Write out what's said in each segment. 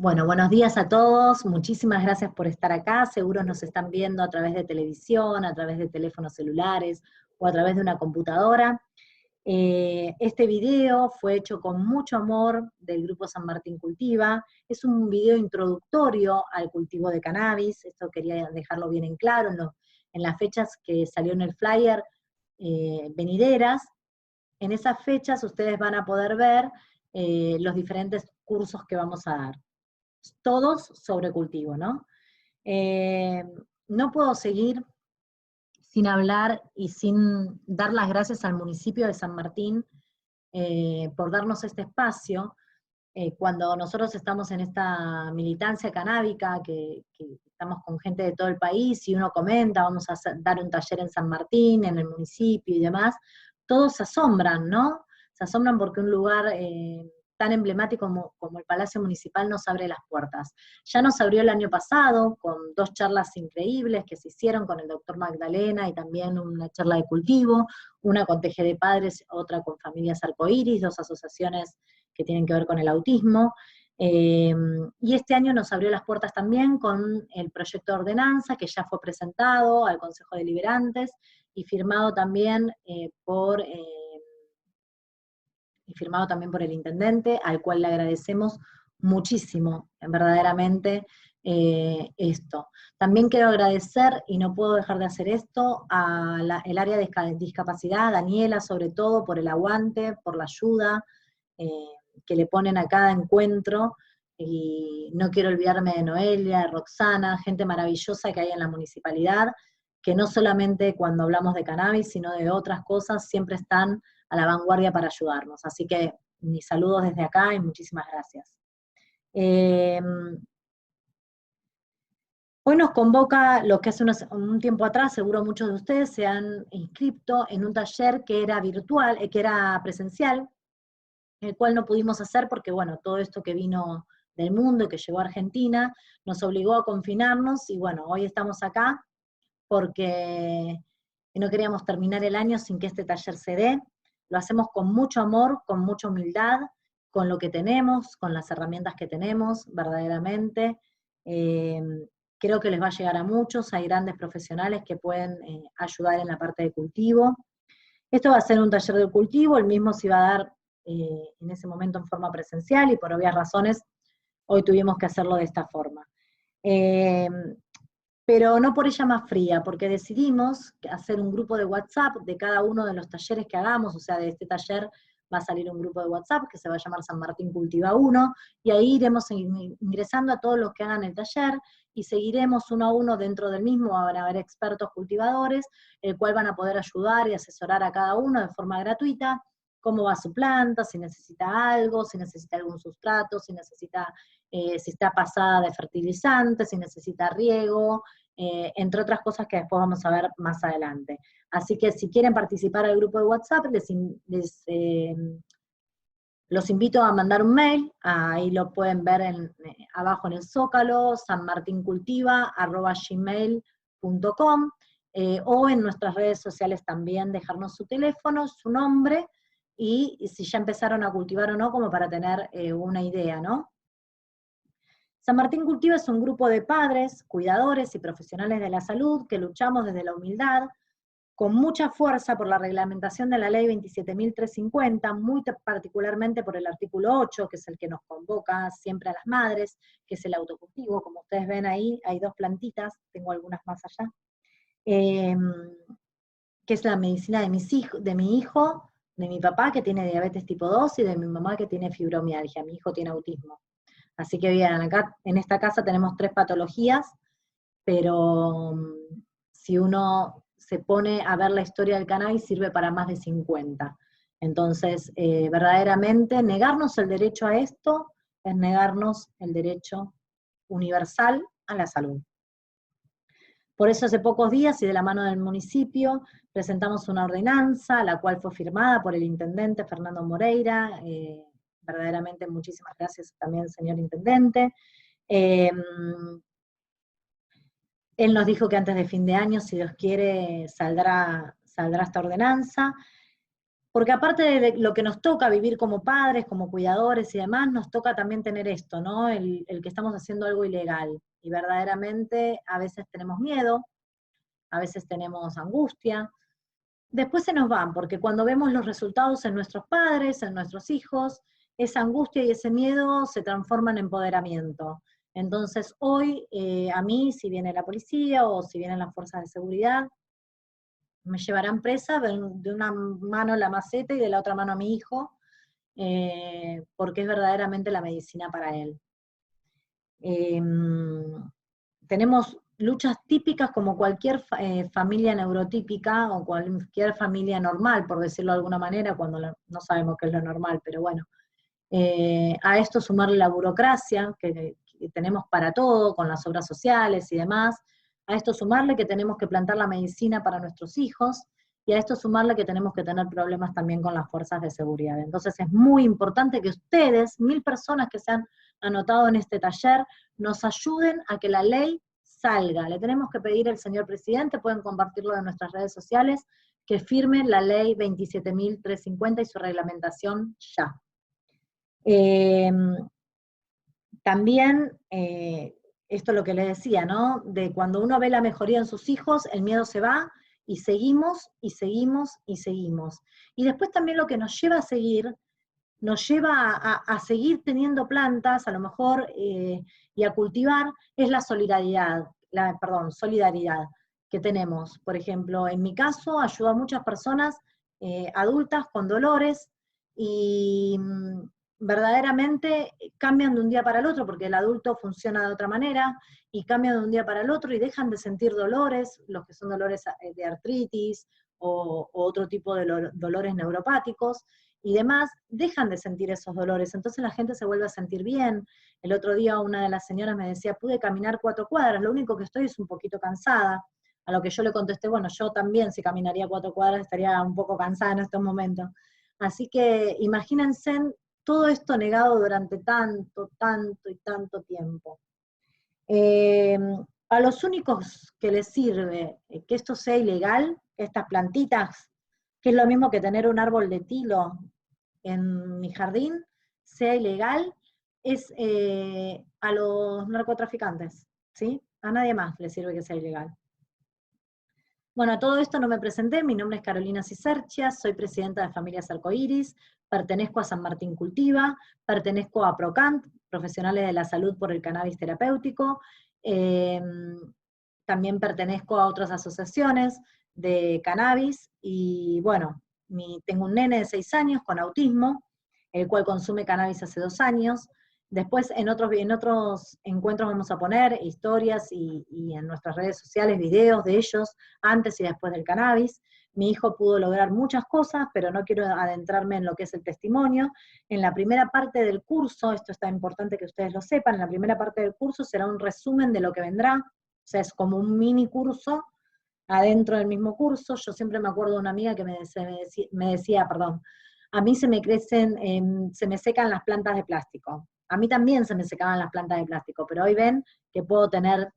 Bueno, buenos días a todos, muchísimas gracias por estar acá, seguro nos están viendo a través de televisión, a través de teléfonos celulares o a través de una computadora. Este video fue hecho con mucho amor del Grupo San Martín Cultiva, es un video introductorio al cultivo de cannabis, esto quería dejarlo bien en claro en las fechas que salió en el flyer venideras. En esas fechas ustedes van a poder ver los diferentes cursos que vamos a dar, todos sobre cultivo, ¿no? Eh, no puedo seguir sin hablar y sin dar las gracias al municipio de San Martín por darnos este espacio. Cuando nosotros estamos en esta militancia canábica, que estamos con gente de todo el país, y uno comenta, vamos a dar un taller en San Martín, en el municipio y demás, todos se asombran, ¿no? Se asombran porque un lugar tan emblemático como el Palacio Municipal nos abre las puertas. Ya nos abrió el año pasado con 2 charlas increíbles que se hicieron con el doctor Magdalena y también una charla de cultivo, una con TGD Padres, otra con Familias Arcoíris, 2 asociaciones que tienen que ver con el autismo. Y este año nos abrió las puertas también con el proyecto de ordenanza que ya fue presentado al Consejo Deliberantes y firmado también por el intendente, al cual le agradecemos muchísimo, verdaderamente, esto. También quiero agradecer, y no puedo dejar de hacer esto, el área de discapacidad, Daniela sobre todo, por el aguante, por la ayuda que le ponen a cada encuentro, y no quiero olvidarme de Noelia, de Roxana, gente maravillosa que hay en la municipalidad, que no solamente cuando hablamos de cannabis, sino de otras cosas, siempre están a la vanguardia para ayudarnos. Así que mis saludos desde acá y muchísimas gracias. Hoy nos convoca lo que hace un tiempo atrás, seguro muchos de ustedes se han inscrito en un taller que era virtual, que era presencial, el cual no pudimos hacer porque, bueno, todo esto que vino del mundo y que llegó a Argentina nos obligó a confinarnos, y bueno, hoy estamos acá porque no queríamos terminar el año sin que este taller se dé. Lo hacemos con mucho amor, con mucha humildad, con lo que tenemos, con las herramientas que tenemos, verdaderamente. Eh, Creo que les va a llegar a muchos, hay grandes profesionales que pueden ayudar en la parte de cultivo. Esto va a ser un taller de cultivo, el mismo se iba a dar en ese momento en forma presencial, y por obvias razones hoy tuvimos que hacerlo de esta forma. Pero no por ella más fría, porque decidimos hacer un grupo de WhatsApp de cada uno de los talleres que hagamos, o sea, de este taller va a salir un grupo de WhatsApp que se va a llamar San Martín Cultiva 1, y ahí iremos ingresando a todos los que hagan el taller, y seguiremos uno a uno dentro del mismo, van a haber expertos cultivadores, el cual van a poder ayudar y asesorar a cada uno de forma gratuita, cómo va su planta, si necesita algo, si necesita algún sustrato, si necesita, si está pasada de fertilizante, si necesita riego, entre otras cosas que después vamos a ver más adelante. Así que si quieren participar al grupo de WhatsApp, los invito a mandar un mail, ahí lo pueden ver abajo en el Zócalo, sanmartincultiva@gmail.com, o en nuestras redes sociales también dejarnos su teléfono, su nombre, y si ya empezaron a cultivar o no, como para tener una idea, ¿no? San Martín Cultiva es un grupo de padres, cuidadores y profesionales de la salud que luchamos desde la humildad, con mucha fuerza por la reglamentación de la ley 27.350, muy particularmente por el artículo 8, que es el que nos convoca siempre a las madres, que es el autocultivo. Como ustedes ven ahí, hay 2 plantitas, tengo algunas más allá, que es la medicina de mi hijo, de mi papá que tiene diabetes tipo 2 y de mi mamá que tiene fibromialgia. Mi hijo tiene autismo. Así que bien, acá en esta casa tenemos 3 patologías, pero si uno se pone a ver la historia del cannabis, sirve para más de 50. Entonces, verdaderamente, negarnos el derecho a esto es negarnos el derecho universal a la salud. Por eso hace pocos días, y de la mano del municipio, presentamos una ordenanza, la cual fue firmada por el intendente Fernando Moreira, verdaderamente muchísimas gracias también, señor intendente. Él nos dijo que antes de fin de año, si Dios quiere, saldrá esta ordenanza. Porque aparte de lo que nos toca vivir como padres, como cuidadores y demás, nos toca también tener esto, ¿no? El que estamos haciendo algo ilegal. Y verdaderamente a veces tenemos miedo, a veces tenemos angustia. Después se nos van, porque cuando vemos los resultados en nuestros padres, en nuestros hijos, esa angustia y ese miedo se transforman en empoderamiento. Entonces hoy a mí, si viene la policía o si vienen las fuerzas de seguridad, me llevarán presa de una mano la maceta y de la otra mano a mi hijo, porque es verdaderamente la medicina para él. Tenemos luchas típicas como cualquier familia neurotípica o cualquier familia normal, por decirlo de alguna manera, cuando no sabemos qué es lo normal, pero bueno. A esto sumarle la burocracia que tenemos para todo, con las obras sociales y demás, a esto sumarle que tenemos que plantar la medicina para nuestros hijos, y a esto sumarle que tenemos que tener problemas también con las fuerzas de seguridad. Entonces es muy importante que ustedes, 1000 personas que se han anotado en este taller, nos ayuden a que la ley salga. Le tenemos que pedir al señor presidente, pueden compartirlo en nuestras redes sociales, que firme la ley 27.350 y su reglamentación ya. También, esto es lo que les decía, ¿no? De cuando uno ve la mejoría en sus hijos, el miedo se va, y seguimos, y seguimos, y seguimos. Y después también lo que nos lleva a seguir, nos lleva a seguir teniendo plantas, a lo mejor, y a cultivar, es la solidaridad, solidaridad que tenemos. Por ejemplo, en mi caso, ayudo a muchas personas adultas con dolores, y verdaderamente cambian de un día para el otro, porque el adulto funciona de otra manera, y cambian de un día para el otro y dejan de sentir dolores, los que son dolores de artritis, o otro tipo de dolores neuropáticos, y demás, dejan de sentir esos dolores, entonces la gente se vuelve a sentir bien. El otro día una de las señoras me decía, pude caminar 4 cuadras, lo único que estoy es un poquito cansada, a lo que yo le contesté, bueno, yo también si caminaría 4 cuadras estaría un poco cansada en estos momentos. Así que imagínense todo esto negado durante tanto, tanto y tanto tiempo. A los únicos que les sirve que esto sea ilegal, estas plantitas, que es lo mismo que tener un árbol de tilo en mi jardín, sea ilegal, es a los narcotraficantes, ¿sí? A nadie más le sirve que sea ilegal. Bueno, a todo esto no me presenté, mi nombre es Carolina Cisercia, soy presidenta de Familias Arcoíris, pertenezco a San Martín Cultiva, pertenezco a PROCANT, Profesionales de la Salud por el Cannabis Terapéutico, también pertenezco a otras asociaciones de cannabis, y bueno, tengo un nene de 6 años con autismo, el cual consume cannabis hace 2 años. Después en otros encuentros vamos a poner historias y en nuestras redes sociales videos de ellos antes y después del cannabis. Mi hijo pudo lograr muchas cosas, pero no quiero adentrarme en lo que es el testimonio. En la primera parte del curso, esto está importante que ustedes lo sepan, en la primera parte del curso será un resumen de lo que vendrá, o sea, es como un mini curso adentro del mismo curso. Yo siempre me acuerdo de una amiga que me decía, perdón, a mí se me secan las plantas de plástico. A mí también se me secaban las plantas de plástico, pero hoy ven que puedo tener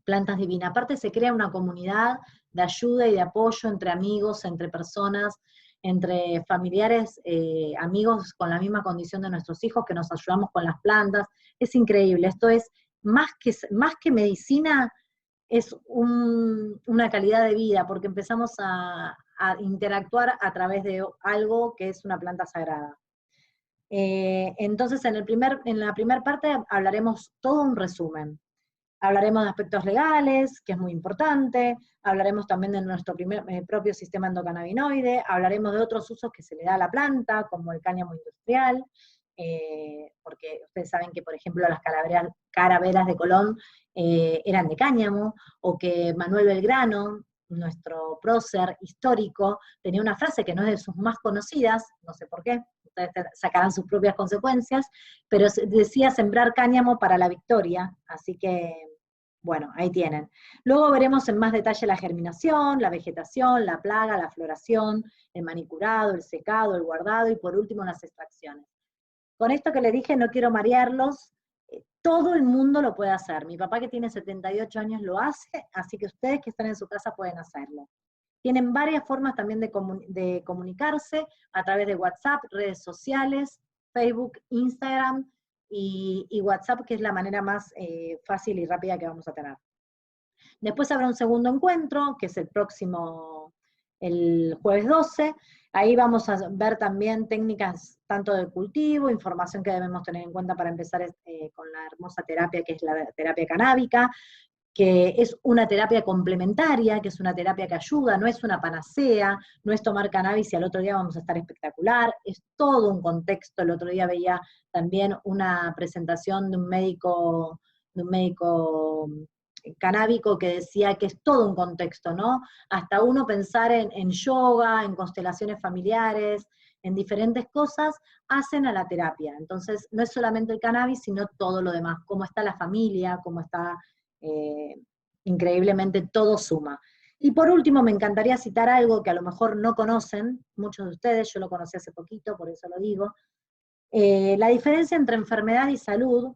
plantas divinas. Aparte se crea una comunidad de ayuda y de apoyo entre amigos, entre personas, entre familiares, amigos con la misma condición de nuestros hijos, que nos ayudamos con las plantas. Es increíble, esto es más que medicina, es una calidad de vida, porque empezamos a interactuar a través de algo que es una planta sagrada. Entonces, en la primera parte hablaremos todo un resumen. Hablaremos de aspectos legales, que es muy importante, hablaremos también de nuestro propio sistema endocannabinoide, hablaremos de otros usos que se le da a la planta, como el cáñamo industrial, porque ustedes saben que, por ejemplo, las carabelas de Colón eran de cáñamo, o que Manuel Belgrano, nuestro prócer histórico, tenía una frase que no es de sus más conocidas, no sé por qué, ustedes sacarán sus propias consecuencias, pero decía sembrar cáñamo para la victoria, así que, bueno, ahí tienen. Luego veremos en más detalle la germinación, la vegetación, la plaga, la floración, el manicurado, el secado, el guardado, y por último las extracciones. Con esto que les dije no quiero marearlos, todo el mundo lo puede hacer. Mi papá, que tiene 78 años, lo hace, así que ustedes que están en su casa pueden hacerlo. Tienen varias formas también de comunicarse a través de WhatsApp, redes sociales, Facebook, Instagram y WhatsApp, que es la manera más fácil y rápida que vamos a tener. Después habrá un segundo encuentro, que es el jueves 12. Ahí vamos a ver también técnicas tanto de cultivo, información que debemos tener en cuenta para empezar con la hermosa terapia que es la terapia canábica, que es una terapia complementaria, que es una terapia que ayuda, no es una panacea, no es tomar cannabis y al otro día vamos a estar espectacular, es todo un contexto. El otro día veía también una presentación de un médico canábico que decía que es todo un contexto, ¿no? Hasta uno pensar en yoga, en constelaciones familiares, en diferentes cosas, hacen a la terapia. Entonces, no es solamente el cannabis, sino todo lo demás, cómo está la familia, cómo está, increíblemente todo suma. Y por último, me encantaría citar algo que a lo mejor no conocen, muchos de ustedes, yo lo conocí hace poquito, por eso lo digo. La diferencia entre enfermedad y salud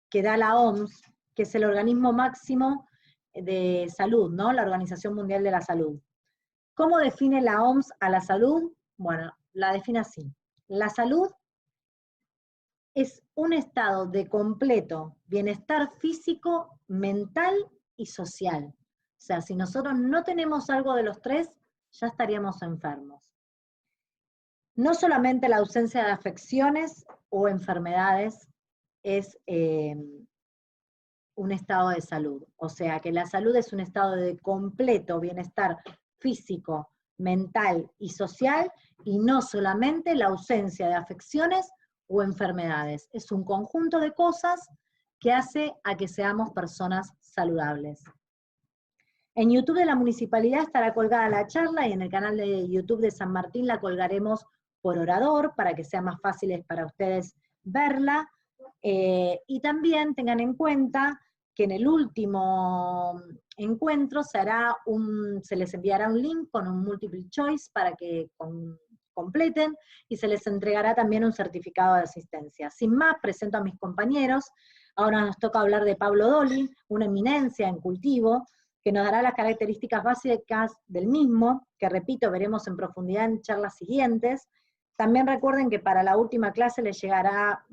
que da la OMS, que es el organismo máximo de salud, ¿no? La Organización Mundial de la Salud. ¿Cómo define la OMS a la salud? Bueno, la define así. La salud es un estado de completo bienestar físico, mental y social. O sea, si nosotros no tenemos algo de los tres, ya estaríamos enfermos. No solamente la ausencia de afecciones o enfermedades es un estado de salud. O sea, que la salud es un estado de completo bienestar físico, mental y social, y no solamente la ausencia de afecciones o enfermedades. Es un conjunto de cosas que hace a que seamos personas saludables. En YouTube de la Municipalidad estará colgada la charla y en el canal de YouTube de San Martín la colgaremos por orador para que sea más fácil para ustedes verla. Y también tengan en cuenta que en el último encuentro se les enviará un link con un multiple choice para que completen y se les entregará también un certificado de asistencia. Sin más, presento a mis compañeros. Ahora nos toca hablar de Pablo Dolly, una eminencia en cultivo, que nos dará las características básicas del mismo, que repito, veremos en profundidad en charlas siguientes. También recuerden que para la última clase les llegará,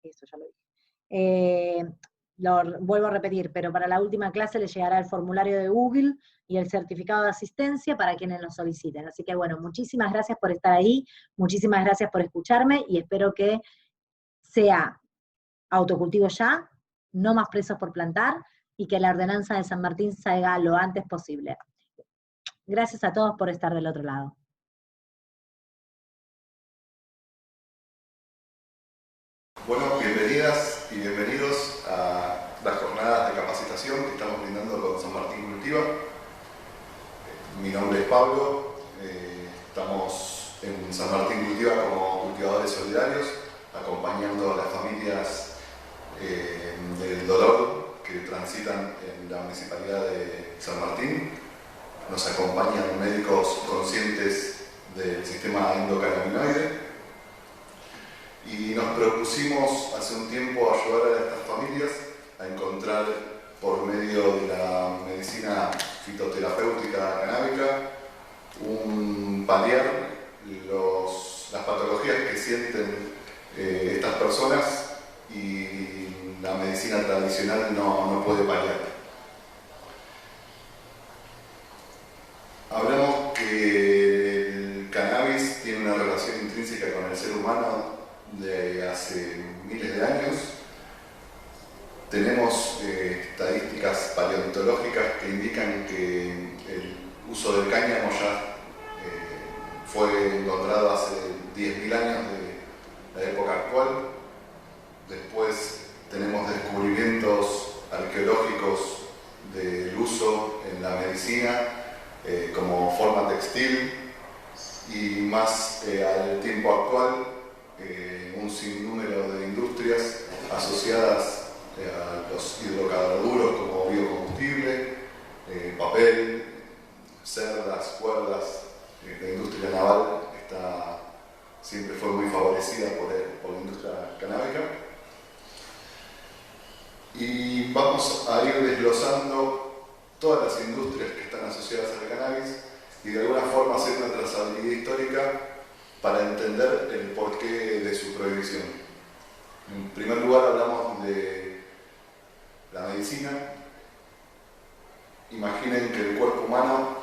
eso ya lo dije, lo vuelvo a repetir, pero para la última clase les llegará el formulario de Google y el certificado de asistencia para quienes lo soliciten. Así que bueno, muchísimas gracias por estar ahí, muchísimas gracias por escucharme y espero que sea autocultivo ya, no más presos por plantar, y que la ordenanza de San Martín salga lo antes posible. Gracias a todos por estar del otro lado. Bueno, bienvenidas y bienvenidos a las jornadas de capacitación que estamos brindando con San Martín Cultiva. Mi nombre es Pablo, estamos en San Martín Cultiva como cultivadores solidarios, acompañando a las familias del dolor que transitan en la Municipalidad de San Martín. Nos acompañan médicos conscientes del sistema endocannabinoide y nos propusimos hace un tiempo ayudar a estas familias a encontrar por medio de la medicina fitoterapéutica canábica paliar las patologías que sienten estas personas y la medicina tradicional no puede paliar. Hablamos que el cannabis tiene una relación intrínseca con el ser humano de hace miles de años. Tenemos estadísticas paleontológicas que indican que el uso del cáñamo ya fue encontrado hace 10.000 años de la época actual. Después tenemos descubrimientos arqueológicos del uso en la medicina como forma textil y más al tiempo actual un sinnúmero de industrias asociadas a los hidrocarburos como biocombustible, papel, cerdas, cuerdas. La industria naval siempre fue muy favorecida por la industria canábica. Y vamos a ir desglosando todas las industrias que están asociadas al cannabis y de alguna forma hacer una trazabilidad histórica para entender el porqué de su prohibición. En primer lugar hablamos de la medicina. Imaginen que el cuerpo humano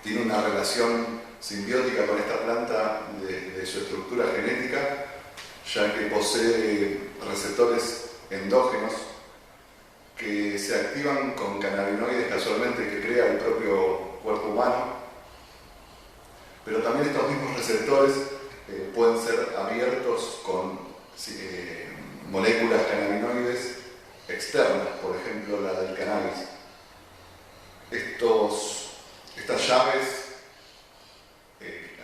tiene una relación simbiótica con esta planta de su estructura genética, ya que posee receptores endógenos que se activan con cannabinoides casualmente que crea el propio cuerpo humano, pero también estos mismos receptores pueden ser abiertos con moléculas cannabinoides externas, por ejemplo la del cannabis. Estas llaves,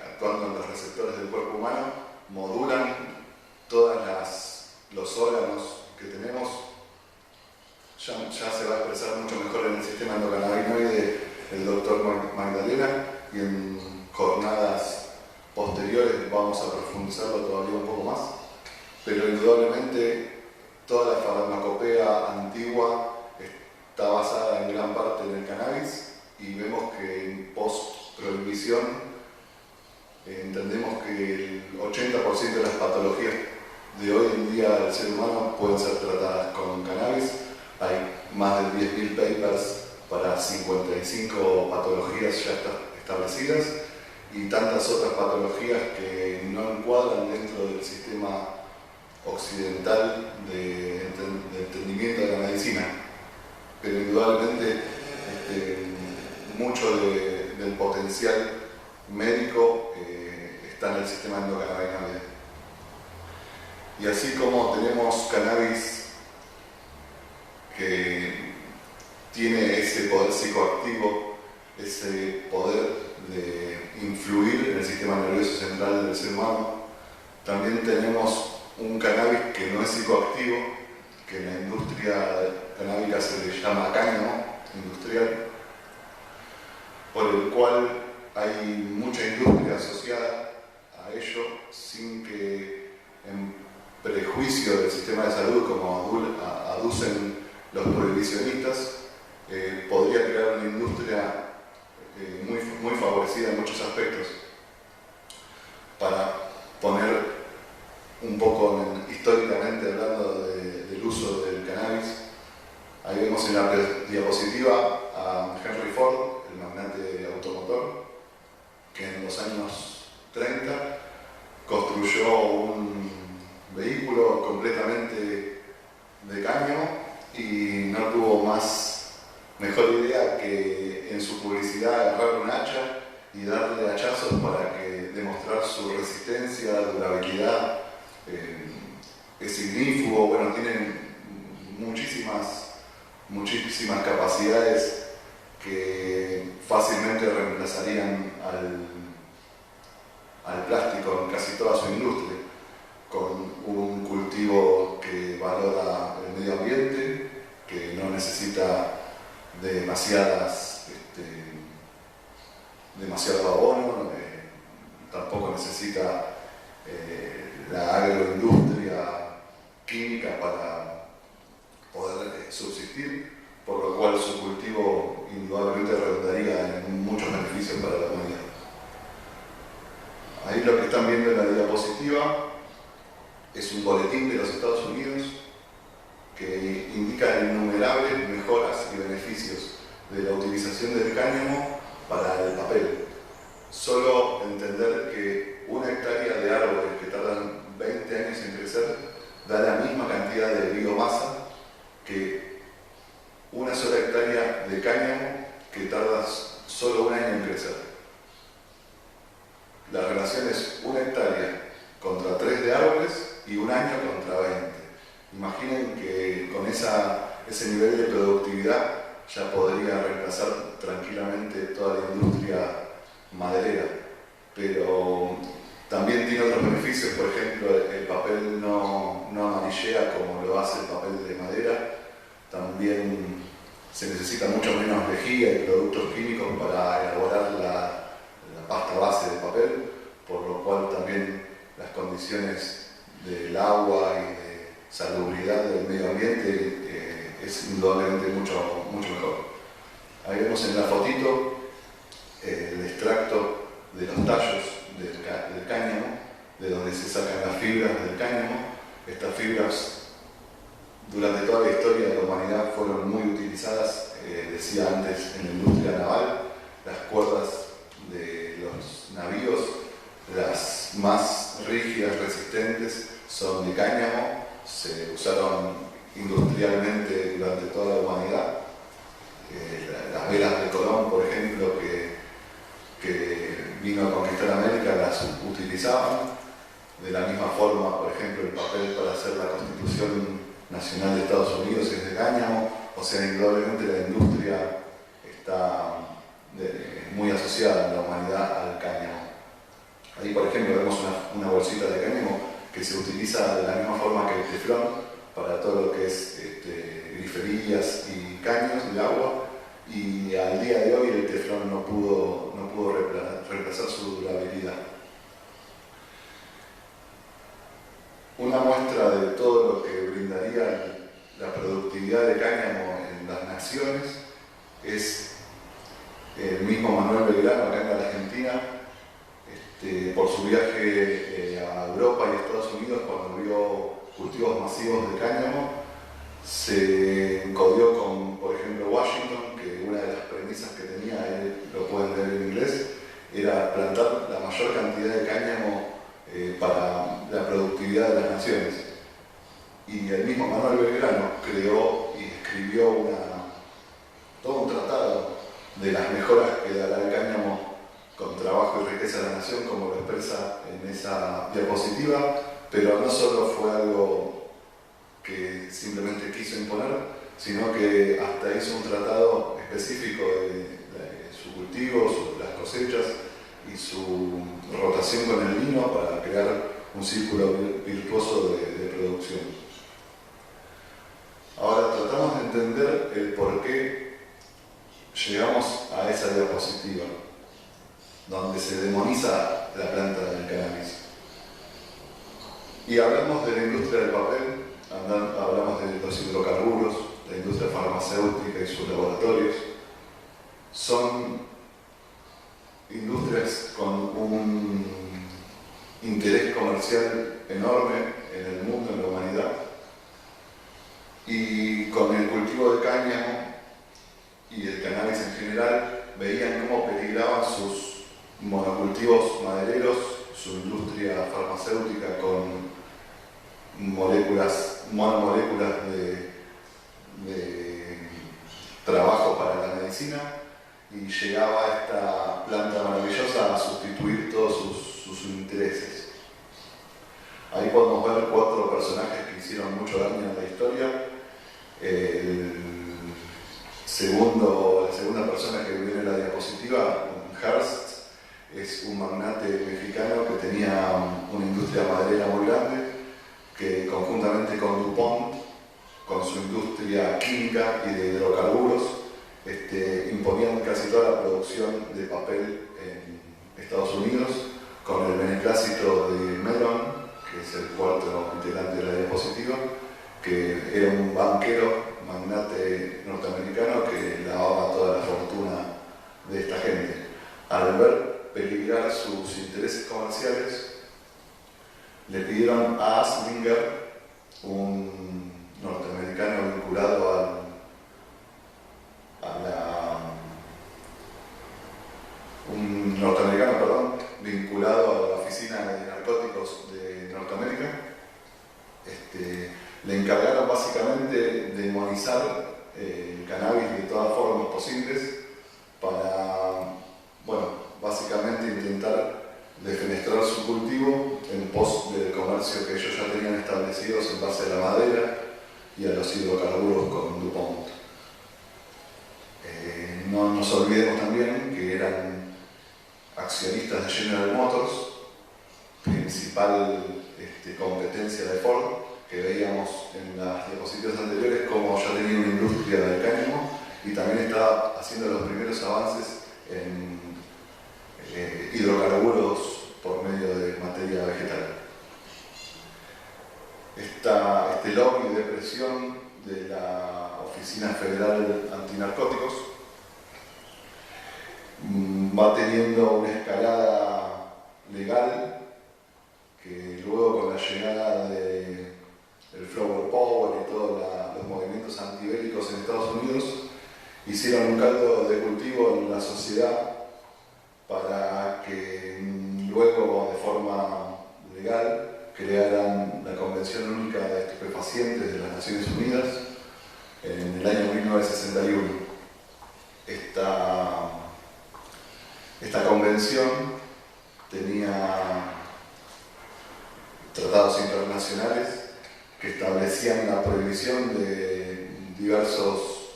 actuando en los receptores del cuerpo humano, modulan todos los órganos que tenemos. Ya se va a expresar mucho mejor en el sistema endocannabinoide el doctor Magdalena, y en jornadas posteriores vamos a profundizarlo todavía un poco más, pero indudablemente toda la farmacopea antigua está basada en gran parte en el cannabis, y vemos que en post-prohibición entendemos que el 80% de las patologías de hoy en día del ser humano pueden ser tratadas con cannabis. Hay más de 10.000 papers para 55 patologías ya establecidas y tantas otras patologías que no encuadran dentro del sistema occidental de entendimiento de la medicina. Pero indudablemente mucho del potencial médico está en el sistema endocannabinoide. Y así como tenemos cannabis que tiene ese poder psicoactivo, ese poder de influir en el sistema nervioso central del ser humano, también tenemos un cannabis que no es psicoactivo, que en la industria canábica se le llama cáñamo industrial, por el cual hay mucha industria asociada a ello, sin que en prejuicio del sistema de salud, como aducen los prohibicionistas, podría crear una industria muy favorecida en muchos aspectos. Para poner un poco históricamente hablando del uso del cannabis, ahí vemos en la diapositiva a Henry Ford, el magnate automotor, que en los años 30 construyó un vehículo completamente de cáñamo y no tuvo mejor idea que en su publicidad agarrar un hacha y darle hachazos para demostrar su resistencia, durabilidad. Es ignífugo, bueno, tienen muchísimas capacidades que fácilmente reemplazarían al plástico en casi toda su industria, con un cultivo que valora el medio ambiente, que no necesita demasiado abono, tampoco necesita la agroindustria química para poder subsistir, por lo cual su cultivo indudablemente redundaría en muchos beneficios para la humanidad. Ahí lo que están viendo en la diapositiva es un boletín de los Estados Unidos que indica innumerables mejoras y beneficios de la utilización del cáñamo para el papel. Solo entender que una hectárea de árboles que tardan 20 años en crecer da la misma cantidad de biomasa que una sola hectárea de cáñamo que tarda solo un año en crecer. La relación es una hectárea contra 3 de árboles y un año contra 20. Imaginen que con ese nivel de productividad ya podría reemplazar tranquilamente toda la industria maderera, pero también tiene otros beneficios. Por ejemplo, el papel no amarillea como lo hace el papel de madera. También se necesita mucho menos lejía y productos químicos para elaborar la pasta base de papel, por lo cual también las condiciones del agua y de salubridad del medio ambiente es indudablemente mucho mejor. Ahí vemos en la fotito el extracto extracto de los tallos del cáñamo, de donde se sacan las fibras del cáñamo. Estas fibras durante toda la historia de la humanidad fueron muy utilizadas, decía antes, en la industria naval. Las cuerdas de los navíos, las más rígidas, resistentes, son de cáñamo, se usaron industrialmente durante toda la humanidad. Las velas de Colón, por ejemplo, que vino a conquistar América, las utilizaban. De la misma forma, por ejemplo, el papel para hacer la Constitución Nacional de Estados Unidos es de cáñamo. O sea, indudablemente la industria está muy asociada en la humanidad al cáñamo. Ahí, por ejemplo, vemos una bolsita de cáñamo que se utiliza de la misma forma que el teflón para todo lo que es griferías y caños de agua, y al día de hoy el teflón no pudo reemplazar su durabilidad. Una muestra de todo lo que brindaría la productividad de cáñamo en las naciones es el mismo Manuel Belgrano, acá en la Argentina, por su viaje a Europa y a Estados Unidos, cuando vio cultivos masivos de cáñamo, se encodió con, por ejemplo, Washington, que una de las premisas que tenía, lo pueden leer en inglés, era plantar la mayor cantidad de cáñamo para la productividad de las naciones. Y el mismo Manuel Belgrano creó y escribió todo un tratado de las mejoras que dará el cáñamo con trabajo y riqueza de la nación, como lo expresa en esa diapositiva, pero no solo fue algo que simplemente quiso imponer, sino que hasta hizo un tratado específico de su cultivo, las cosechas y su rotación con el vino para crear un círculo virtuoso de producción. Ahora tratamos de entender el por qué llegamos a esa diapositiva, donde se demoniza la planta del cannabis. Y hablamos de la industria del papel, hablamos de los hidrocarburos, la industria farmacéutica y sus laboratorios. Son industrias con un interés comercial enorme en el mundo, en la humanidad, y con el cultivo de cáñamo y el cannabis en general veían cómo peligraban sus monocultivos madereros, su industria farmacéutica con monomoléculas de trabajo para la medicina, y llegaba esta planta maravillosa a sustituir todos sus intereses. Ahí podemos ver 4 personajes que hicieron mucho daño en la historia. La segunda persona que viene en la diapositiva, Hearst, es un magnate mexicano que tenía una industria maderera muy grande, que conjuntamente con DuPont, con su industria química y de hidrocarburos, imponían casi toda la producción de papel en Estados Unidos, con el beneplácito de Mellon, que es el 4º integrante de la diapositiva, que era un banquero, magnate norteamericano que lavaba toda la fortuna de esta gente. Al ver peligrar sus intereses comerciales, le pidieron a Aslinger, un norteamericano vinculado vinculado a la Oficina de Narcóticos de Norteamérica, le encargaron básicamente de demonizar el cannabis de todas formas posibles para, básicamente intentar defenestrar su cultivo en pos del comercio que ellos ya tenían establecidos en base a la madera y a los hidrocarburos con DuPont. No nos olvidemos también que eran accionistas de General Motors, principal competencia de Ford, que veíamos en las diapositivas anteriores como ya tenía una industria del cáñamo y también estaba haciendo los primeros avances en hidrocarburos por medio de materia vegetal. Este lobby de presión de la Oficina Federal Antinarcóticos va teniendo una escalada legal que luego con la llegada del flower power y todos los movimientos antibélicos en Estados Unidos hicieron un caldo de cultivo en la sociedad para que luego de forma legal crearan la Convención Única de Estupefacientes de las Naciones Unidas en el año 1961. Esta convención tenía tratados internacionales que establecían la prohibición de diversos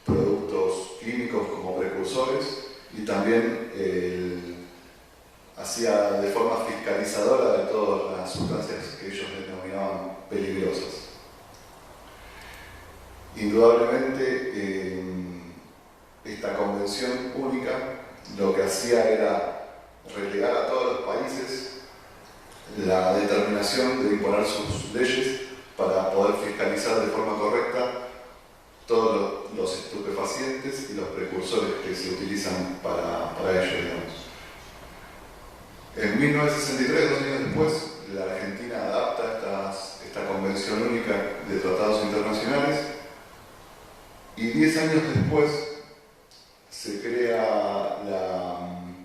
productos químicos como precursores y también hacía de forma fiscalizadora de todas las sustancias que ellos denominaban peligrosas. Indudablemente, esta convención única lo que hacía era relegar a todos los países la determinación de imponer sus leyes para poder fiscalizar de forma correcta todos los estupefacientes y los precursores que se utilizan para ello, digamos. En 1963, 2 años después, la Argentina adapta esta Convención Única de Tratados Internacionales y 10 años después se crea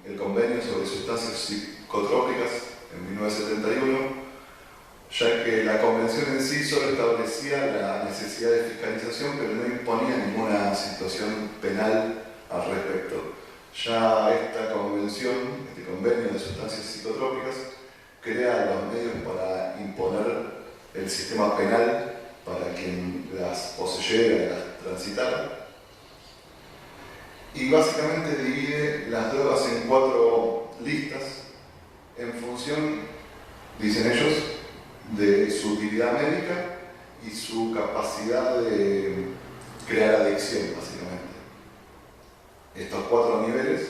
el Convenio sobre Sustancias Psicotrópicas en 1971, ya que la Convención en sí solo establecía la necesidad de fiscalización, pero no imponía ninguna situación penal al respecto. Ya esta convención, este convenio de sustancias psicotrópicas, crea los medios para imponer el sistema penal para quien las poseyera y las transitara. Y básicamente divide las drogas en 4 listas en función, dicen ellos, de su utilidad médica y su capacidad de crear adicción, básicamente. Estos 4 niveles,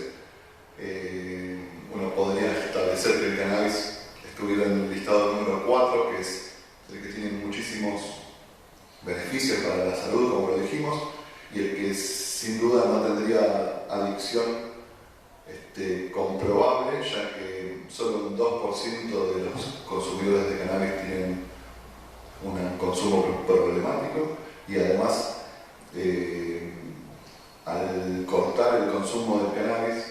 uno podría establecer que el cannabis estuviera en el listado número 4, que es el que tiene muchísimos beneficios para la salud, como lo dijimos, y el que sin duda no tendría adicción comprobable, ya que solo un 2% de los consumidores de cannabis tienen un consumo problemático y además al cortar el consumo del cannabis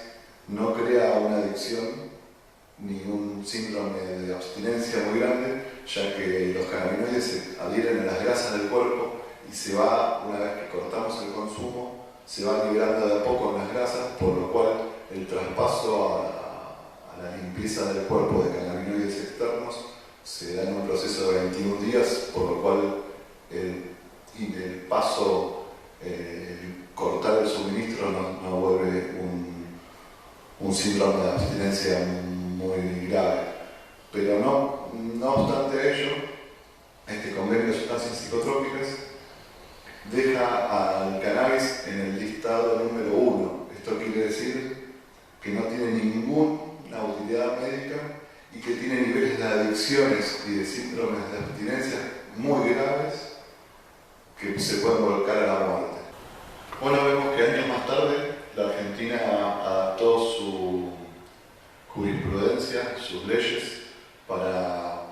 no crea una adicción ni un síndrome de abstinencia muy grande, ya que los cannabinoides se adhieren a las grasas del cuerpo y se va, una vez que cortamos el consumo, se va liberando de a poco en las grasas, por lo cual el traspaso a la limpieza del cuerpo de cannabinoides externos se da en un proceso de 21 días, por lo cual el paso, cortar el suministro no vuelve un síndrome de abstinencia muy grave. Pero no obstante ello, este convenio de sustancias psicotrópicas deja al cannabis en el listado número 1. Esto quiere decir que no tiene ninguna utilidad médica y que tiene niveles de adicciones y de síndromes de abstinencia muy graves que se pueden volcar a la muerte. Bueno, vemos que años más tarde la Argentina adaptó su jurisprudencia, sus leyes, para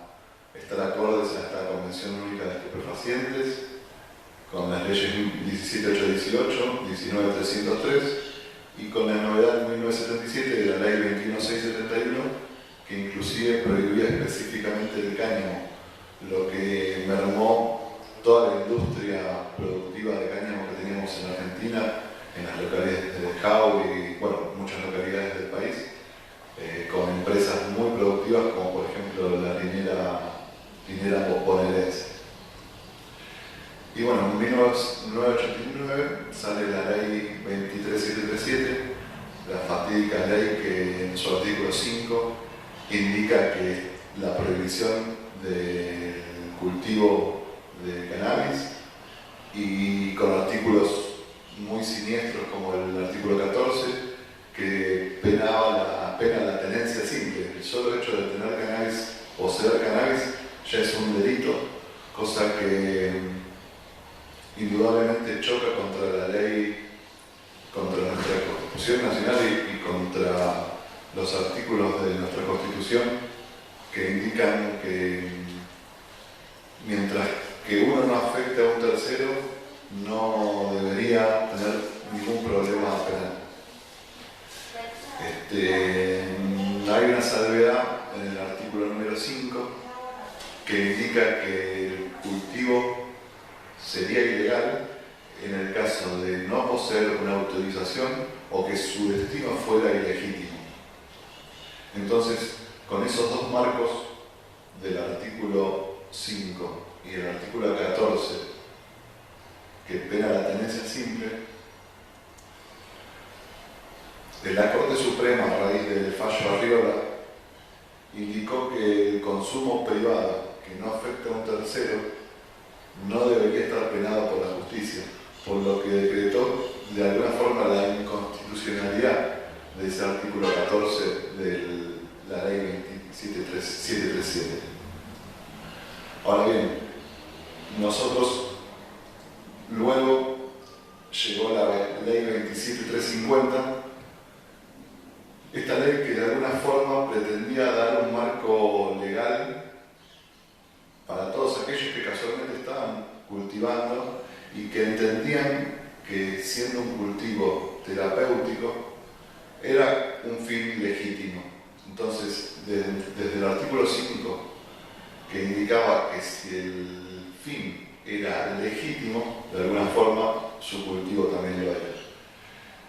estar acordes a esta Convención Única de Estupefacientes, con las leyes 17818, 19303 y con la novedad en 1977 de la ley 21671, que inclusive prohibía específicamente el cáñamo, lo que mermó toda la industria productiva de cáñamo que teníamos en Argentina, en las localidades de Jau y muchas localidades del país, con empresas muy productivas como por ejemplo la linera bonaerense. Y en 1989 sale la ley 23737, la fatídica ley que en su artículo 5 indica que la prohibición del cultivo de cannabis, y con artículos muy siniestros como el artículo 14 que pena la tenencia simple. El solo hecho de tener cannabis, poseer cannabis, ya es un delito, cosa que indudablemente choca contra la ley, contra nuestra Constitución Nacional y contra los artículos de nuestra Constitución que indican que mientras que uno no afecte a un tercero, no debería tener ningún problema penal. Hay una salvedad en el artículo número 5 que indica que el cultivo sería ilegal en el caso de no poseer una autorización o que su destino fuera ilegítimo. Entonces, con esos dos marcos del artículo 5 y el artículo 14, que pena la tenencia simple, la Corte Suprema, a raíz del fallo Arriola, indicó que el consumo privado que no afecta a un tercero no debería estar penado por la justicia, por lo que decretó de alguna forma la inconstitucionalidad de ese artículo 14 de la ley 737. Ahora bien, nosotros luego llegó la ley 27350, esta ley que de alguna forma pretendía dar un marco legal para todos aquellos que casualmente estaban cultivando y que entendían que siendo un cultivo terapéutico era un fin legítimo. Entonces, desde el artículo 5, que indicaba que si el fin era legítimo, de alguna forma su cultivo también lo era.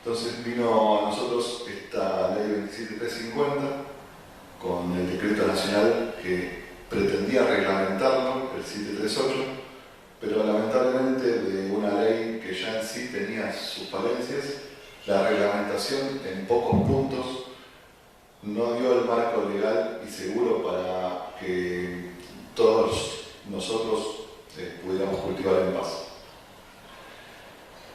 Entonces vino a nosotros esta ley 27350 con el decreto nacional que pretendía reglamentarlo, el 738, pero lamentablemente de una ley que ya en sí tenía sus falencias, la reglamentación en pocos puntos no dio el marco legal y seguro para que todos nosotros pudiéramos cultivar en paz.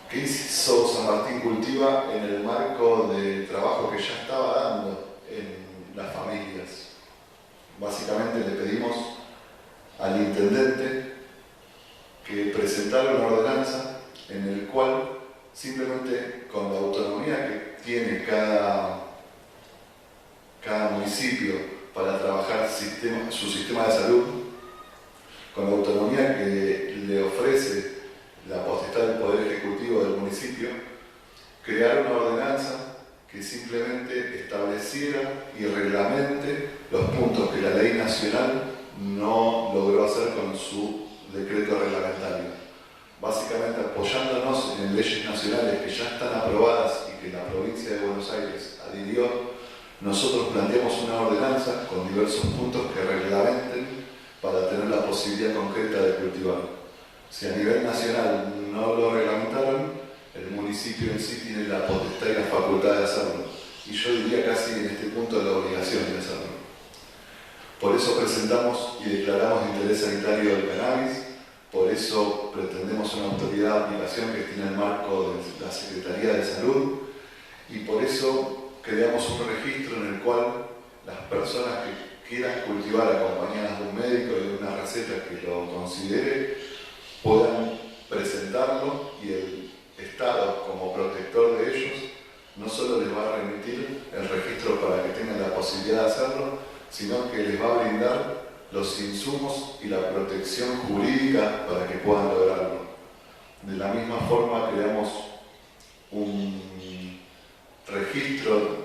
¿Qué hizo San Martín Cultiva en el marco del trabajo que ya estaba dando en las familias? Básicamente le pedimos al intendente que presentara una ordenanza en el cual simplemente con la autonomía que tiene cada municipio para trabajar su sistema de salud, con la autonomía que le ofrece la potestad del Poder Ejecutivo del municipio, crear una ordenanza que simplemente estableciera y reglamente los puntos que la ley nacional no logró hacer con su decreto reglamentario. Básicamente apoyándonos en leyes nacionales que ya están aprobadas y que la provincia de Buenos Aires adhirió, nosotros planteamos una ordenanza con diversos puntos que reglamenten para tener la posibilidad concreta de cultivar. Si a nivel nacional no lo reglamentaron, el municipio en sí tiene la potestad y la facultad de hacerlo. Y yo diría casi en este punto la obligación de hacerlo. Por eso presentamos y declaramos de interés sanitario del cannabis, por eso pretendemos una autoridad de aplicación que esté en el marco de la Secretaría de Salud y por eso creamos un registro en el cual las personas que quieran cultivar acompañadas de un médico y de una receta que lo considere puedan presentarlo y el Estado, como protector de ellos, no solo les va a remitir el registro para que tengan la posibilidad de hacerlo, sino que les va a brindar los insumos y la protección jurídica para que puedan lograrlo. De la misma forma creamos un registro,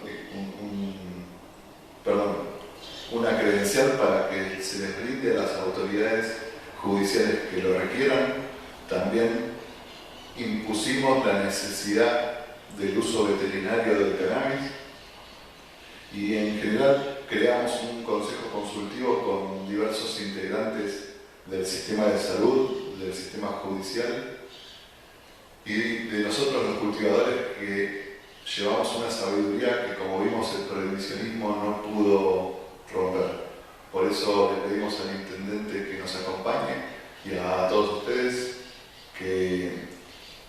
una credencial para que se les brinde a las autoridades judiciales que lo requieran. También impusimos la necesidad del uso veterinario del cannabis y en general creamos un consejo consultivo con diversos integrantes del sistema de salud, del sistema judicial y de nosotros los cultivadores que llevamos una sabiduría que, como vimos, el prohibicionismo no pudo romper. Por eso le pedimos al intendente que nos acompañe y a todos ustedes que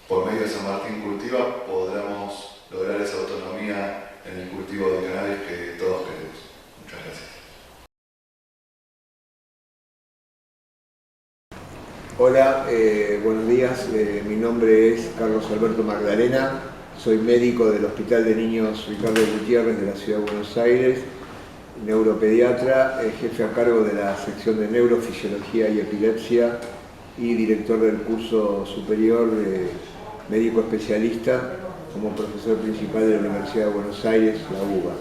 por medio de San Martín Cultiva podamos lograr esa autonomía en el cultivo de cannabis que todos queremos. Muchas gracias. Hola, buenos días. Mi nombre es Carlos Alberto Magdalena. Soy médico del Hospital de Niños Ricardo Gutiérrez de la Ciudad de Buenos Aires, neuropediatra, jefe a cargo de la sección de neurofisiología y epilepsia y director del curso superior de médico especialista como profesor principal de la Universidad de Buenos Aires, la UBA.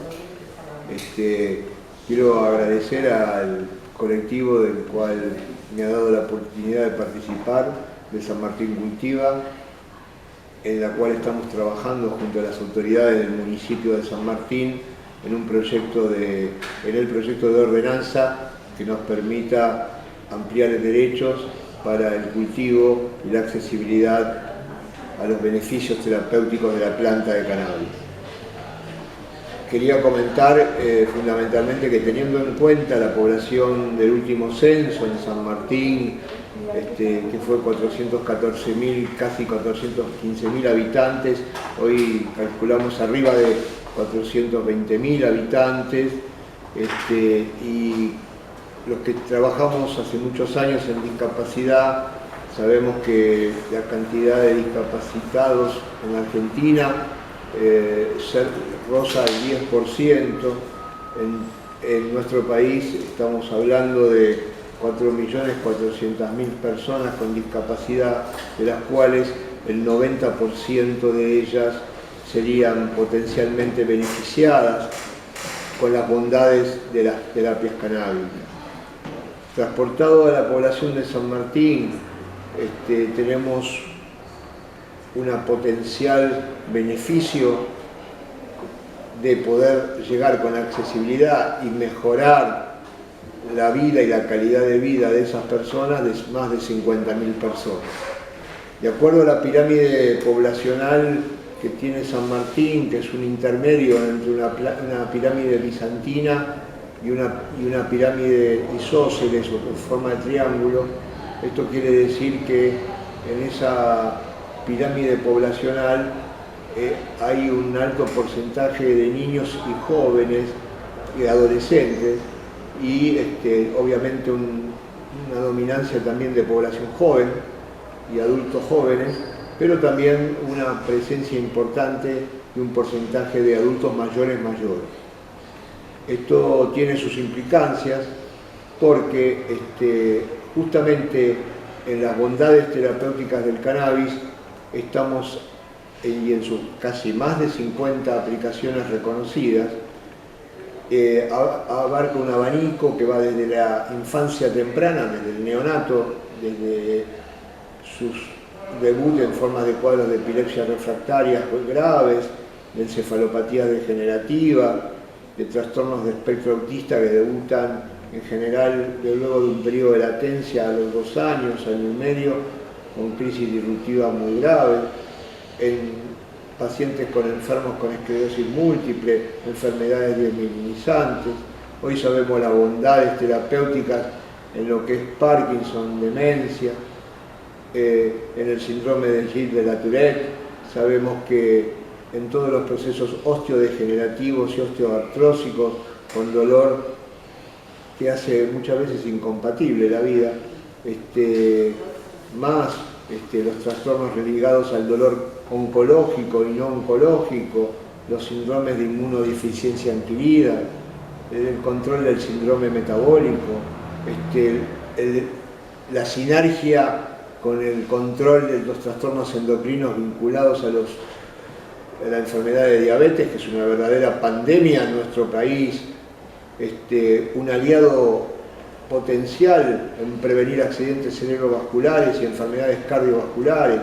Quiero agradecer al colectivo del cual me ha dado la oportunidad de participar, de San Martín Cultiva, en la cual estamos trabajando junto a las autoridades del municipio de San Martín en el proyecto de ordenanza que nos permita ampliar derechos para el cultivo y la accesibilidad a los beneficios terapéuticos de la planta de cannabis. Quería comentar fundamentalmente que, teniendo en cuenta la población del último censo en San Martín, que fue 414.000, casi 415.000 habitantes, hoy calculamos arriba de 420.000 habitantes, y los que trabajamos hace muchos años en discapacidad sabemos que la cantidad de discapacitados en Argentina roza el 10%. En nuestro país estamos hablando de 4.400.000 personas con discapacidad, de las cuales el 90% de ellas serían potencialmente beneficiadas con las bondades de las terapias canábicas. Transportado a la población de San Martín, tenemos una potencial beneficio de poder llegar con accesibilidad y mejorar la vida y la calidad de vida de esas personas, de más de 50.000 personas. De acuerdo a la pirámide poblacional que tiene San Martín, que es un intermedio entre una pirámide bizantina y una pirámide isósceles o en forma de triángulo, esto quiere decir que en esa pirámide poblacional hay un alto porcentaje de niños y jóvenes y adolescentes y obviamente una dominancia también de población joven y adultos jóvenes, pero también una presencia importante de un porcentaje de adultos mayores. Esto tiene sus implicancias porque justamente en las bondades terapéuticas del cannabis estamos, y en sus casi más de 50 aplicaciones reconocidas, abarca un abanico que va desde la infancia temprana, desde el neonato, desde sus debut en forma de cuadros de epilepsia refractarias graves, de encefalopatía degenerativa, de trastornos de espectro autista que debutan en general luego de un periodo de latencia a los 2 años, año y medio, con crisis disruptiva muy grave, en pacientes enfermos con esclerosis múltiple, enfermedades desmielinizantes. Hoy sabemos las bondades terapéuticas en lo que es Parkinson, demencia, en el síndrome de Gilles de la Tourette. Sabemos que en todos los procesos osteodegenerativos y osteoartrósicos, con dolor que hace muchas veces incompatible la vida, los trastornos ligados al dolor oncológico y no oncológico, los síndromes de inmunodeficiencia adquirida, el control del síndrome metabólico, la sinergia con el control de los trastornos endocrinos vinculados a la enfermedad de diabetes, que es una verdadera pandemia en nuestro país, un aliado potencial en prevenir accidentes cerebrovasculares y enfermedades cardiovasculares,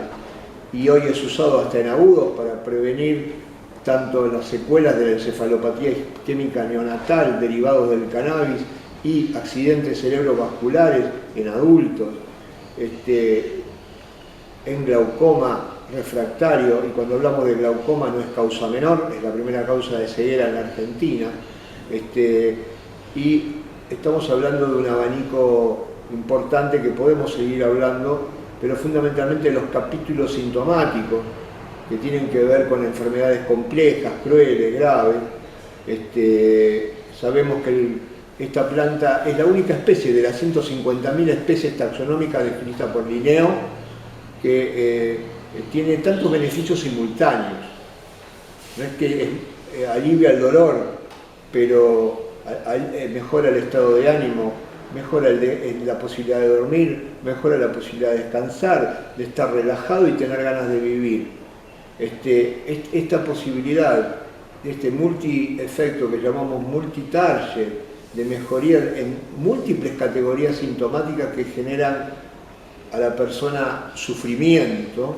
y hoy es usado hasta en agudos para prevenir tanto las secuelas de la encefalopatía isquémica neonatal derivados del cannabis y accidentes cerebrovasculares en adultos, en glaucoma refractario, y cuando hablamos de glaucoma no es causa menor, es la primera causa de ceguera en la Argentina, y estamos hablando de un abanico importante que podemos seguir hablando, pero fundamentalmente los capítulos sintomáticos que tienen que ver con enfermedades complejas, crueles, graves. Sabemos que esta planta es la única especie de las 150.000 especies taxonómicas descritas por Linneo que tiene tantos beneficios simultáneos. no es que alivia el dolor, pero mejora el estado de ánimo, mejora la posibilidad de dormir, mejora la posibilidad de descansar, de estar relajado y tener ganas de vivir. Esta posibilidad, este multi-efecto que llamamos multi-target, de mejoría en múltiples categorías sintomáticas que generan a la persona sufrimiento,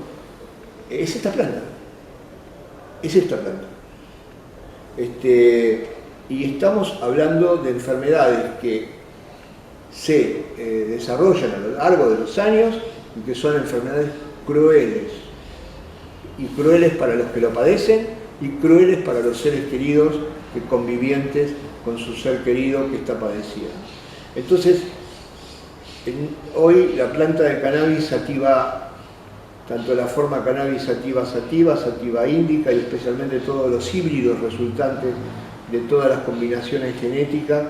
es esta planta. Es esta planta. Y estamos hablando de enfermedades que se desarrollan a lo largo de los años y que son enfermedades crueles. Y crueles para los que lo padecen y crueles para los seres queridos convivientes con su ser querido que está padeciendo. Entonces, hoy la planta de cannabis sativa, tanto la forma cannabis sativa sativa, sativa índica y especialmente todos los híbridos resultantes de todas las combinaciones genéticas,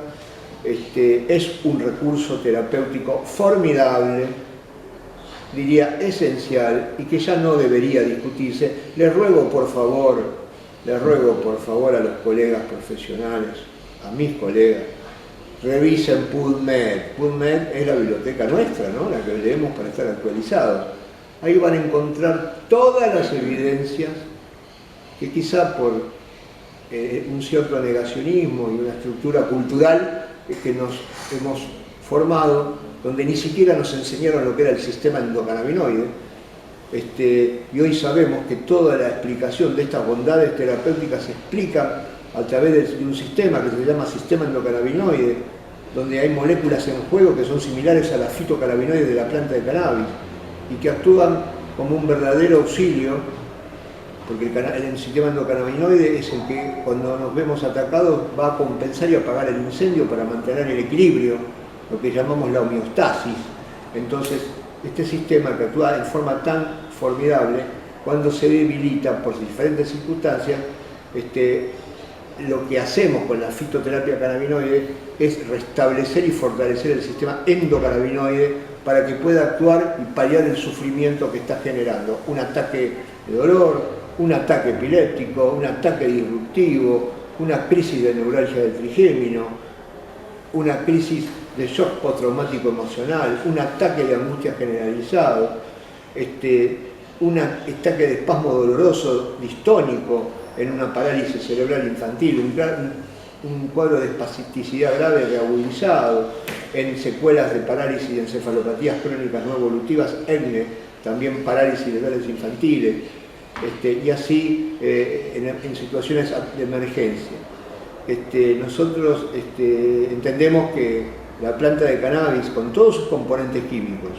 es un recurso terapéutico formidable, diría esencial, y que ya no debería discutirse. Les ruego por favor a los colegas profesionales, a mis colegas, revisen PubMed. PubMed es la biblioteca nuestra, ¿no? La que leemos para estar actualizados. Ahí van a encontrar todas las evidencias que quizá por un cierto negacionismo y una estructura cultural que nos hemos formado, donde ni siquiera nos enseñaron lo que era el sistema endocannabinoide, y hoy sabemos que toda la explicación de estas bondades terapéuticas se explica a través de un sistema que se llama sistema endocannabinoide, donde hay moléculas en juego que son similares a las fitocannabinoides de la planta de cannabis y que actúan como un verdadero auxilio, porque el sistema endocannabinoide es el que cuando nos vemos atacados va a compensar y apagar el incendio para mantener el equilibrio, lo que llamamos la homeostasis. Entonces, este sistema que actúa en forma tan formidable, cuando se debilita por diferentes circunstancias, lo que hacemos con la fitoterapia cannabinoide es restablecer y fortalecer el sistema endocannabinoide para que pueda actuar y paliar el sufrimiento que está generando. Un ataque de dolor, un ataque epiléptico, un ataque disruptivo, una crisis de neuralgia del trigémino, una crisis de shock postraumático emocional, un ataque de angustia generalizado, un ataque de espasmo doloroso distónico en una parálisis cerebral infantil, un cuadro de espasticidad grave reagudizado, en secuelas de parálisis y encefalopatías crónicas no evolutivas, ECNE, también parálisis cerebrales infantiles, y así en situaciones de emergencia. Nosotros entendemos que la planta de cannabis, con todos sus componentes químicos,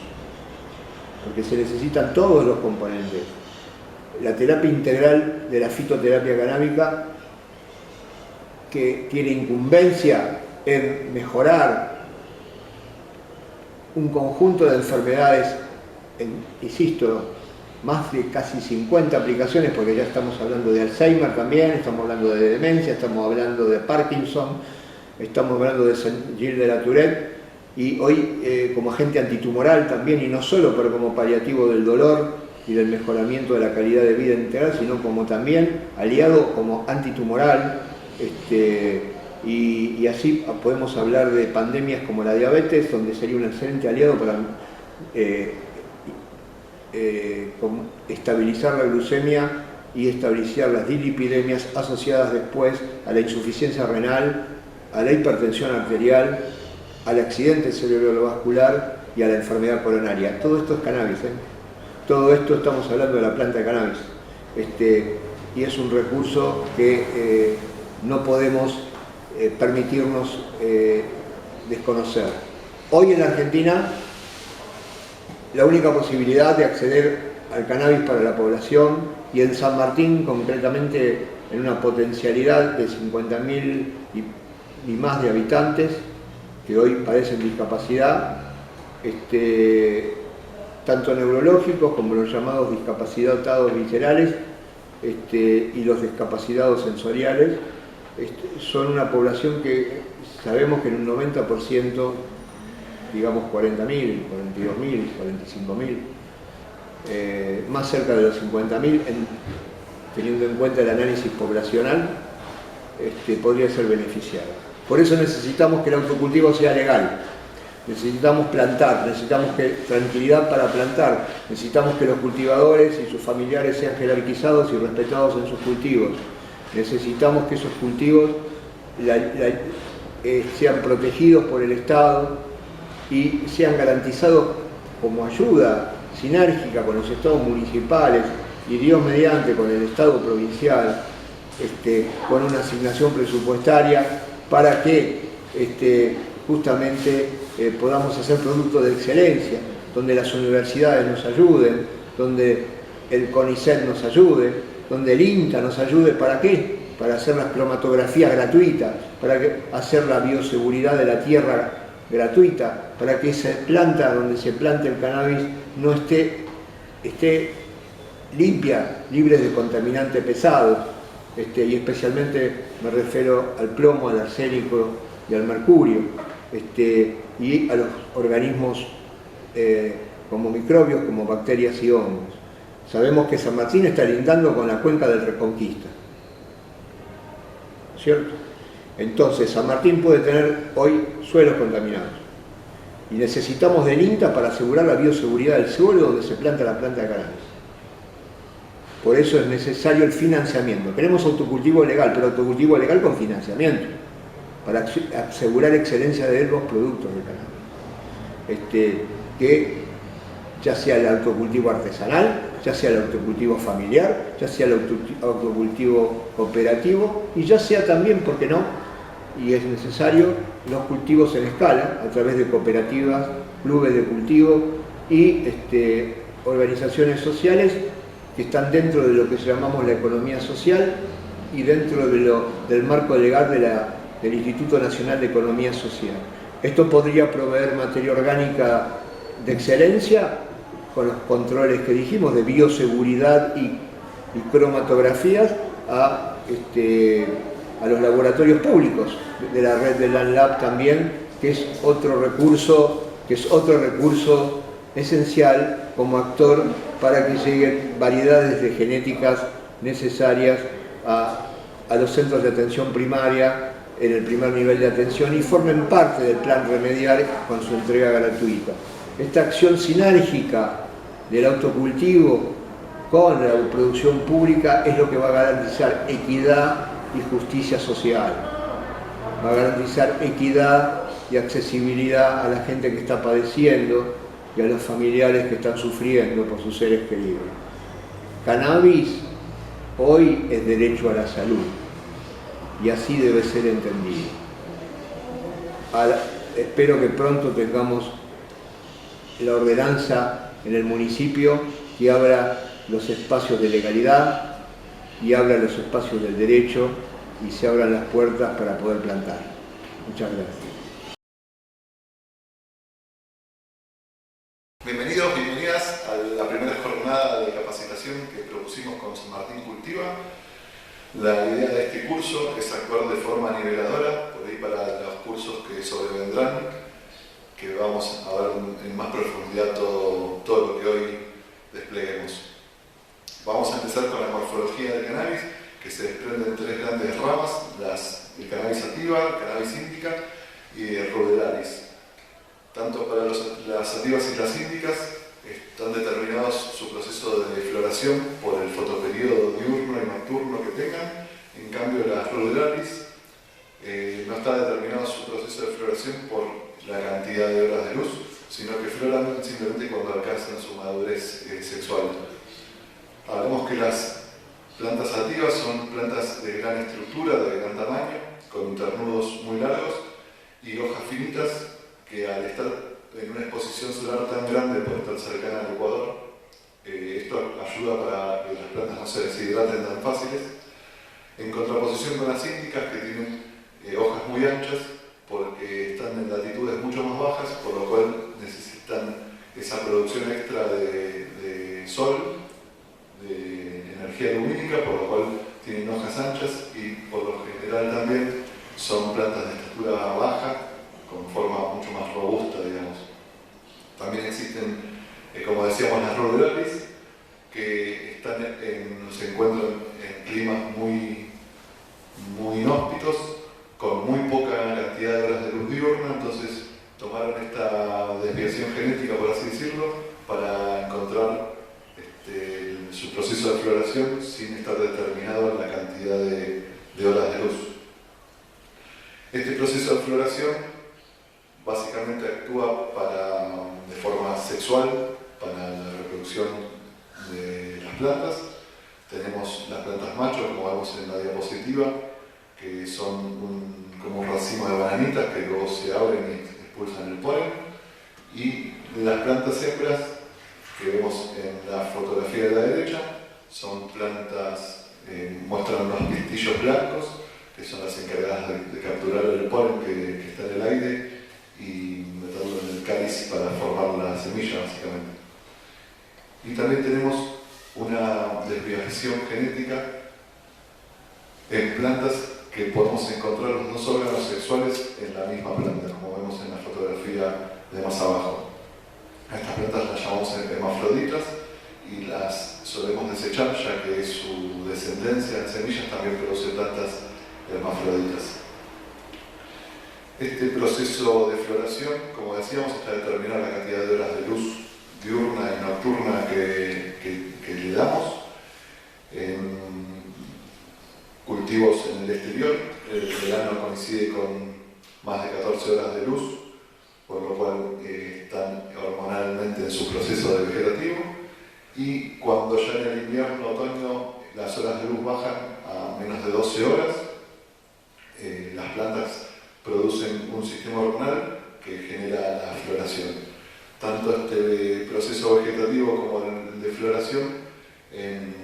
porque se necesitan todos los componentes, la terapia integral de la fitoterapia canábica, que tiene incumbencia en mejorar un conjunto de enfermedades, insisto, más de casi 50 aplicaciones, porque ya estamos hablando de Alzheimer también, estamos hablando de demencia, estamos hablando de Parkinson, estamos hablando de Gilles de la Tourette, y hoy como agente antitumoral también, y no solo, pero como paliativo del dolor y del mejoramiento de la calidad de vida integral, sino como también aliado como antitumoral, y así podemos hablar de pandemias como la diabetes, donde sería un excelente aliado para estabilizar la glucemia y estabilizar las dislipidemias asociadas después a la insuficiencia renal, a la hipertensión arterial, al accidente cerebrovascular y a la enfermedad coronaria. Todo esto es cannabis, Todo esto estamos hablando de la planta de cannabis. Y es un recurso que no podemos permitirnos desconocer. Hoy en Argentina, la única posibilidad de acceder al cannabis para la población, y en San Martín concretamente en una potencialidad de 50.000 y más de habitantes que hoy padecen discapacidad, tanto neurológicos como los llamados discapacitados viscerales y los discapacitados sensoriales, son una población que sabemos que en un 90%, digamos 40.000, 42.000, 45.000, más cerca de los 50.000, teniendo en cuenta el análisis poblacional, podría ser beneficiada. Por eso necesitamos que el autocultivo sea legal. Necesitamos plantar, necesitamos tranquilidad para plantar, necesitamos que los cultivadores y sus familiares sean jerarquizados y respetados en sus cultivos. Necesitamos que esos cultivos sean protegidos por el Estado y sean garantizados como ayuda sinérgica con los estados municipales y Dios mediante con el Estado provincial, con una asignación presupuestaria para que justamente podamos hacer productos de excelencia, donde las universidades nos ayuden, donde el CONICET nos ayude, donde el INTA nos ayude. ¿Para qué? Para hacer las cromatografías gratuitas, para hacer la bioseguridad de la tierra gratuita, para que esa planta donde se plante el cannabis no esté limpia, libre de contaminantes pesados, y especialmente me refiero al plomo, al arsénico y al mercurio, y a los organismos como microbios, como bacterias y hongos. Sabemos que San Martín está lindando con la cuenca del Reconquista, ¿cierto? Entonces San Martín puede tener hoy suelos contaminados y necesitamos del INTA para asegurar la bioseguridad del suelo donde se planta la planta de cannabis. Por eso es necesario el financiamiento. Queremos autocultivo legal, pero autocultivo legal con financiamiento, para asegurar excelencia de los productos de cannabis. Que ya sea el autocultivo artesanal, ya sea el autocultivo familiar, ya sea el autocultivo cooperativo y ya sea también, ¿por qué no? Y es necesario los cultivos en escala a través de cooperativas, clubes de cultivo y organizaciones sociales que están dentro de lo que llamamos la economía social y dentro del marco legal del Instituto Nacional de Economía Social. Esto podría proveer materia orgánica de excelencia con los controles que dijimos de bioseguridad y cromatografías a los laboratorios públicos de la red de LandLab también, que es otro recurso esencial como actor para que lleguen variedades de genéticas necesarias a los centros de atención primaria en el primer nivel de atención y formen parte del plan Remediar con su entrega gratuita. Esta acción sinérgica del autocultivo con la producción pública es lo que va a garantizar equidad y justicia social. Va a garantizar equidad y accesibilidad a la gente que está padeciendo y a los familiares que están sufriendo por sus seres queridos. Cannabis hoy es derecho a la salud y así debe ser entendido. Espero que pronto tengamos la ordenanza en el municipio que abra los espacios de legalidad y abra los espacios del derecho y se abran las puertas para poder plantar. Muchas gracias. Bienvenidos, bienvenidas a la primera jornada de capacitación que propusimos con San Martín Cultiva. La idea de este curso es actuar de forma niveladora, por ahí para los cursos que sobrevendrán, que vamos a ver en más profundidad todo lo que hoy despleguemos. Vamos a empezar con la morfología del cannabis, que se desprende en tres grandes ramas, el cannabis sativa, el cannabis índica y el ruderalis. Tanto para las sativas y las índicas están determinados su proceso de floración por el fotoperiodo diurno y nocturno que tengan. En cambio, las ruderalis no está determinado su proceso de floración por la cantidad de horas de luz, sino que floran simplemente cuando alcanzan su madurez sexual. Hablamos que las plantas sativas son plantas de gran estructura, de gran tamaño, con internudos muy largos y hojas finitas que al estar en una exposición solar tan grande por estar cercana al ecuador, esto ayuda para que las plantas no se deshidraten tan fáciles, en contraposición con las índicas que tienen hojas muy anchas porque están en latitudes mucho más bajas, por lo cual necesitan esa producción extra de sol, de energía lumínica, por lo cual tienen hojas anchas y por lo general también son plantas de estatura baja, con forma mucho más robusta, digamos. También existen, como decíamos, las ruderalis, que se encuentran en climas muy inhóspitos, con muy poca cantidad de horas de luz diurna. Entonces tomaron esta desviación genética, por así decirlo, para encontrar su proceso de floración sin estar determinado en la cantidad de horas de luz. Este proceso de floración básicamente actúa de forma sexual para la reproducción de las plantas. Tenemos las plantas machos, como vemos en la diapositiva, que son como un racimo de bananitas que luego se abren y expulsan el polen. Y las plantas hembras, que vemos en la fotografía de la derecha, son plantas, muestran unos pistillos blancos, que son las encargadas de capturar el polen que está en el aire y meterlo en el cáliz para formar la semilla, básicamente. Y también tenemos una desviación genética en plantas que podemos encontrar los dos órganos sexuales en la misma planta, como vemos en la fotografía de más abajo. A estas plantas las llamamos hermafroditas y las solemos desechar, ya que su descendencia en semillas también produce plantas hermafroditas. Este proceso de floración, como decíamos, está determinado la cantidad de horas de luz diurna y nocturna que le damos. En cultivos en el exterior, el verano coincide con más de 14 horas de luz, por lo cual están hormonalmente en su proceso de vegetativo, y cuando ya en el invierno, otoño, las horas de luz bajan a menos de 12 horas, las plantas producen un sistema hormonal que genera la floración. Tanto este proceso vegetativo como el de floración en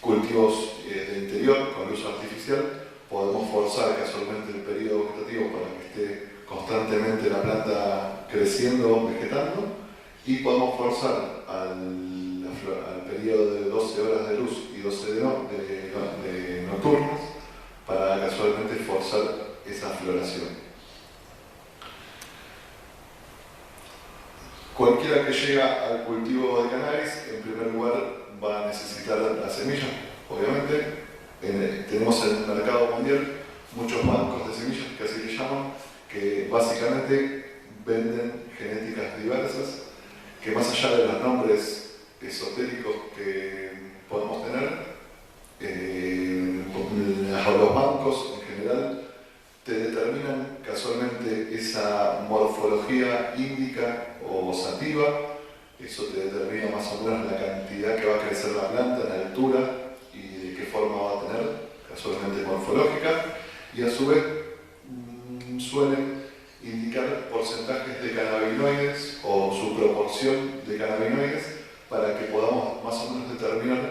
cultivos de interior con luz artificial podemos forzar casualmente el periodo vegetativo para que esté constantemente la planta creciendo, vegetando, y podemos forzar al periodo de 12 horas de luz y 12 de nocturnas para casualmente forzar esa floración. Cualquiera que llega al cultivo de cannabis, en primer lugar, va a necesitar la semilla, obviamente. Tenemos en el mercado mundial muchos bancos de semillas, que así le llaman, que básicamente venden genéticas diversas, que más allá de los nombres esotéricos que podemos tener, los bancos en general te determinan casualmente esa morfología índica o sativa. Eso te determina más o menos la cantidad que va a crecer la planta, la altura y de qué forma va a tener, casualmente morfológica, y a su vez suelen indicar porcentajes de cannabinoides o su proporción de cannabinoides para que podamos más o menos determinar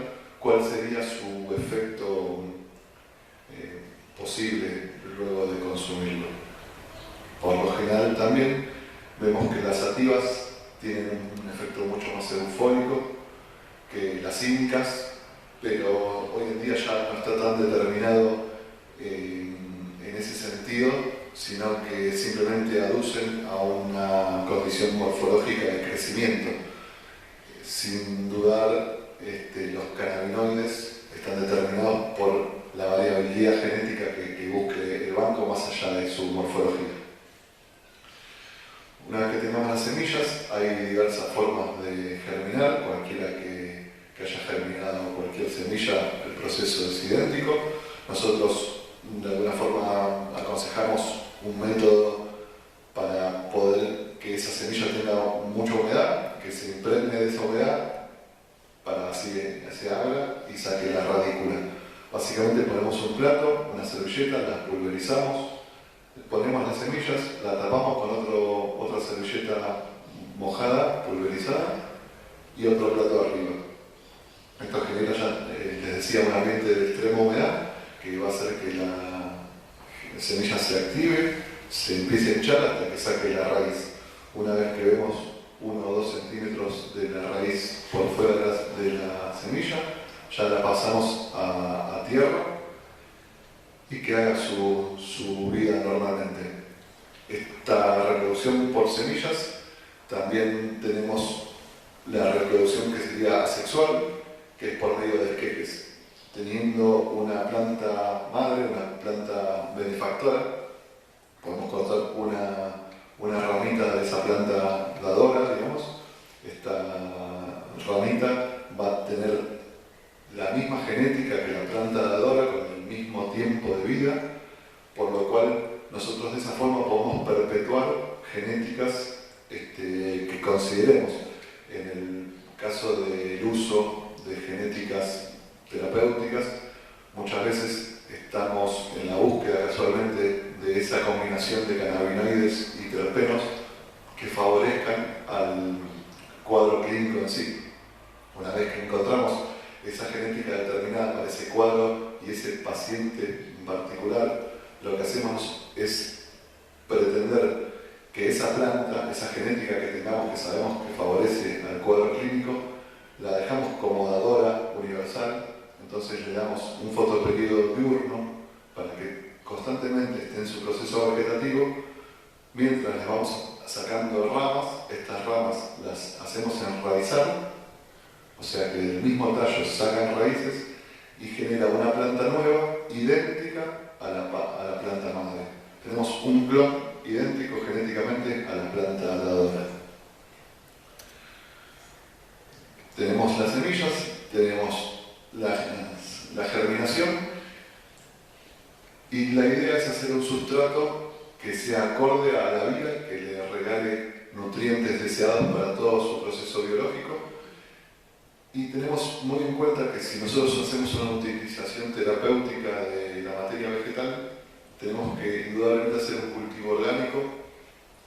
cuál sería su efecto posible luego de consumirlo. Por lo general también vemos que las sativas tienen un efecto mucho más eufórico que las índicas, pero hoy en día ya no está tan determinado en ese sentido, sino que simplemente aducen a una condición morfológica de crecimiento. Sin dudar, los cannabinoides están determinados por la variabilidad genética que busque el banco más allá de su morfología. Una vez que tengamos las semillas, hay diversas formas de germinar. Cualquiera que haya germinado cualquier semilla, el proceso es idéntico. Nosotros de alguna forma aconsejamos un método para poder que esa semilla tenga mucha humedad, que se impregne de esa humedad para así se abra y saque la radícula. Básicamente ponemos un plato, una servilleta, las pulverizamos, ponemos las semillas, la tapamos con otra servilleta mojada, pulverizada, y otro plato arriba. Esto genera ya, les decía, un ambiente de extrema humedad que va a hacer que la semilla se active, se empiece a hinchar hasta que saque la raíz. Una vez que vemos 1 o 2 centímetros de la raíz por fuera de la semilla, ya la pasamos a tierra y que haga su vida normalmente. Esta reproducción por semillas, también tenemos la reproducción que sería asexual, que es por medio de esquejes. teniendo una planta madre, una planta benefactora, podemos cortar una ramita de esa planta dadora, digamos. Esta ramita va a tener la misma genética que la planta dadora, con el mismo tiempo de vida, por lo cual nosotros de esa forma podemos perpetuar genéticas que consideremos. En el caso del uso de genéticas terapéuticas, muchas veces estamos en la búsqueda casualmente de esa combinación de cannabinoides y terpenos que favorezcan al cuadro clínico en sí. Una vez que encontramos esa genética determinada para ese cuadro y ese paciente en particular, lo que hacemos es pretender que esa planta, esa genética que tengamos, que sabemos que favorece al cuadro clínico, la dejamos como dadora universal. Entonces le damos un fotoperiodo diurno para que constantemente esté en su proceso vegetativo, mientras le vamos sacando ramas. Estas ramas las hacemos enraizar, o sea que del mismo tallo sacan raíces y genera una planta nueva idéntica a la planta madre. Tenemos un clon idéntico genéticamente a la planta dadora. Tenemos las semillas, tenemos la germinación, y la idea es hacer un sustrato que sea acorde a la vida, que le regale nutrientes deseados para todo su proceso biológico. Y tenemos muy en cuenta que si nosotros hacemos una utilización terapéutica de la materia vegetal, tenemos que indudablemente hacer un cultivo orgánico,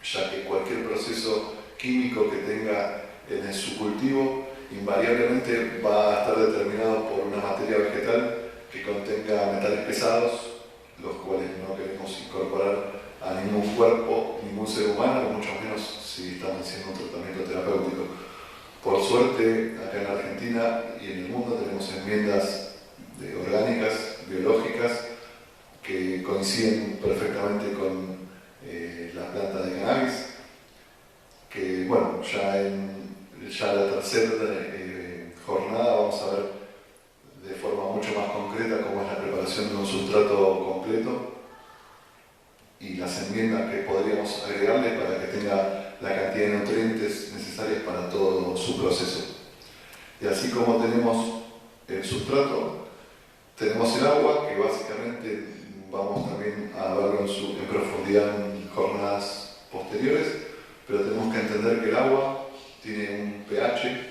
ya que cualquier proceso químico que tenga en su cultivo invariablemente va a estar determinado por una materia vegetal que contenga metales pesados, los cuales no queremos incorporar a ningún cuerpo, ningún ser humano, o mucho menos si estamos haciendo un tratamiento terapéutico. Por suerte, acá en Argentina y en el mundo tenemos enmiendas orgánicas, biológicas, que coinciden perfectamente con la planta de cannabis, que bueno, ya la tercera jornada vamos a ver de forma mucho más concreta cómo es la preparación de un sustrato completo y las enmiendas que podríamos agregarle para que tenga la cantidad de nutrientes necesarias para todo su proceso. Y así como tenemos el sustrato, tenemos el agua, que básicamente vamos también a verlo en profundidad en jornadas posteriores, pero tenemos que entender que el agua tiene un pH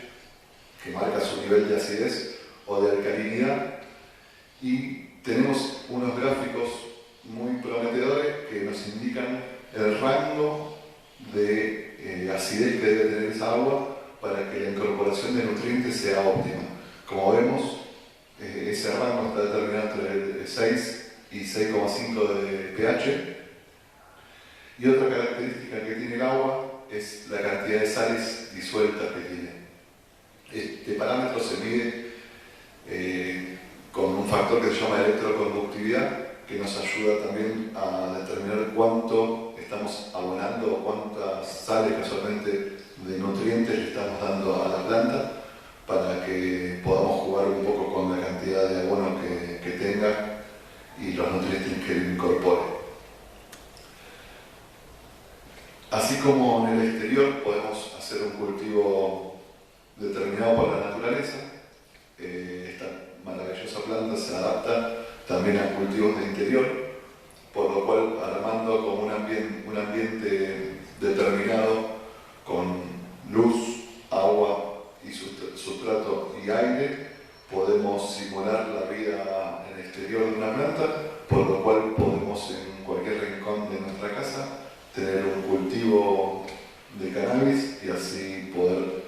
que marca su nivel de acidez o de alcalinidad, y tenemos unos gráficos muy prometedores que nos indican el rango de acidez que debe tener esa agua para que la incorporación de nutrientes sea óptima. Como vemos, ese rango está determinado entre el 6 y 6,5 de pH, y otra característica que tiene el agua es la cantidad de sales disueltas que tiene. Este parámetro se mide con un factor que se llama electroconductividad, que nos ayuda también a determinar cuánto estamos abonando o cuántas sales casualmente de nutrientes le estamos dando a la planta, para que podamos jugar un poco con la cantidad de abono que tenga y los nutrientes que incorpore. Así como en el exterior podemos hacer un cultivo determinado por la naturaleza, esta maravillosa planta se adapta también a cultivos de interior, por lo cual armando como un ambiente determinado con luz, agua y sustrato y aire, podemos simular la vida en el exterior de una planta, por lo cual podemos en cualquier rincón de nuestra casa tener un cultivo de cannabis y así poder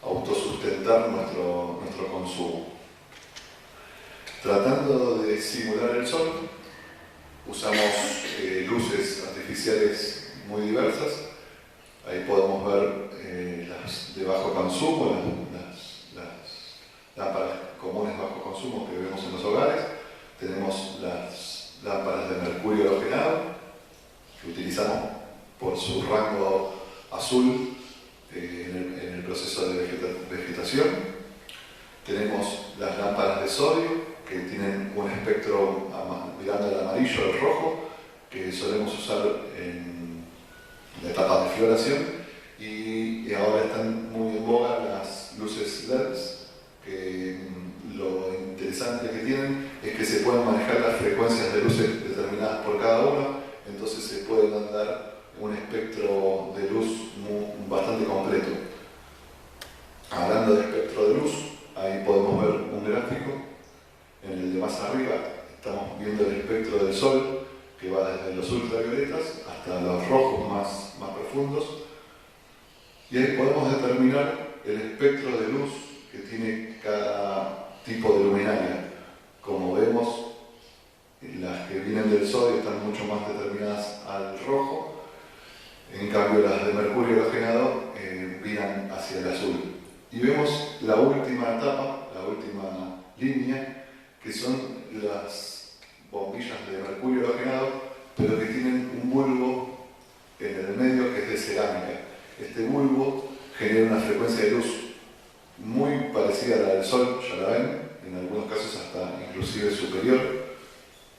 autosustentar nuestro consumo. Tratando de simular el sol, usamos luces artificiales muy diversas. Ahí podemos ver las de bajo consumo, las lámparas comunes de bajo consumo que vemos en los hogares. Tenemos las lámparas de mercurio halogenado, que utilizamos por su rango azul en el proceso de vegetación. Tenemos las lámparas de sodio, que tienen un espectro mirando al amarillo, al rojo, que solemos usar en la etapa de floración, y ahora están muy en boga las luces LEDs, que lo interesante que tienen es que se pueden manejar las frecuencias de luces determinadas por cada uno, entonces se puede dar un espectro de luz bastante completo. Hablando de espectro de luz, ahí podemos ver un gráfico. En el de más arriba estamos viendo el espectro del Sol, que va desde los ultravioletas hasta los rojos más profundos. Y ahí podemos determinar el espectro de luz que tiene cada tipo de luminaria. Como vemos, las que vienen del Sol están mucho más determinadas al rojo, en cambio las de mercurio halogenado viran hacia el azul. Y vemos la última etapa, la última línea, que son las bombillas de mercurio halogenado, pero que tienen un bulbo en el medio que es de cerámica. Este bulbo genera una frecuencia de luz muy parecida a la del Sol, ya la ven, en algunos casos hasta inclusive superior,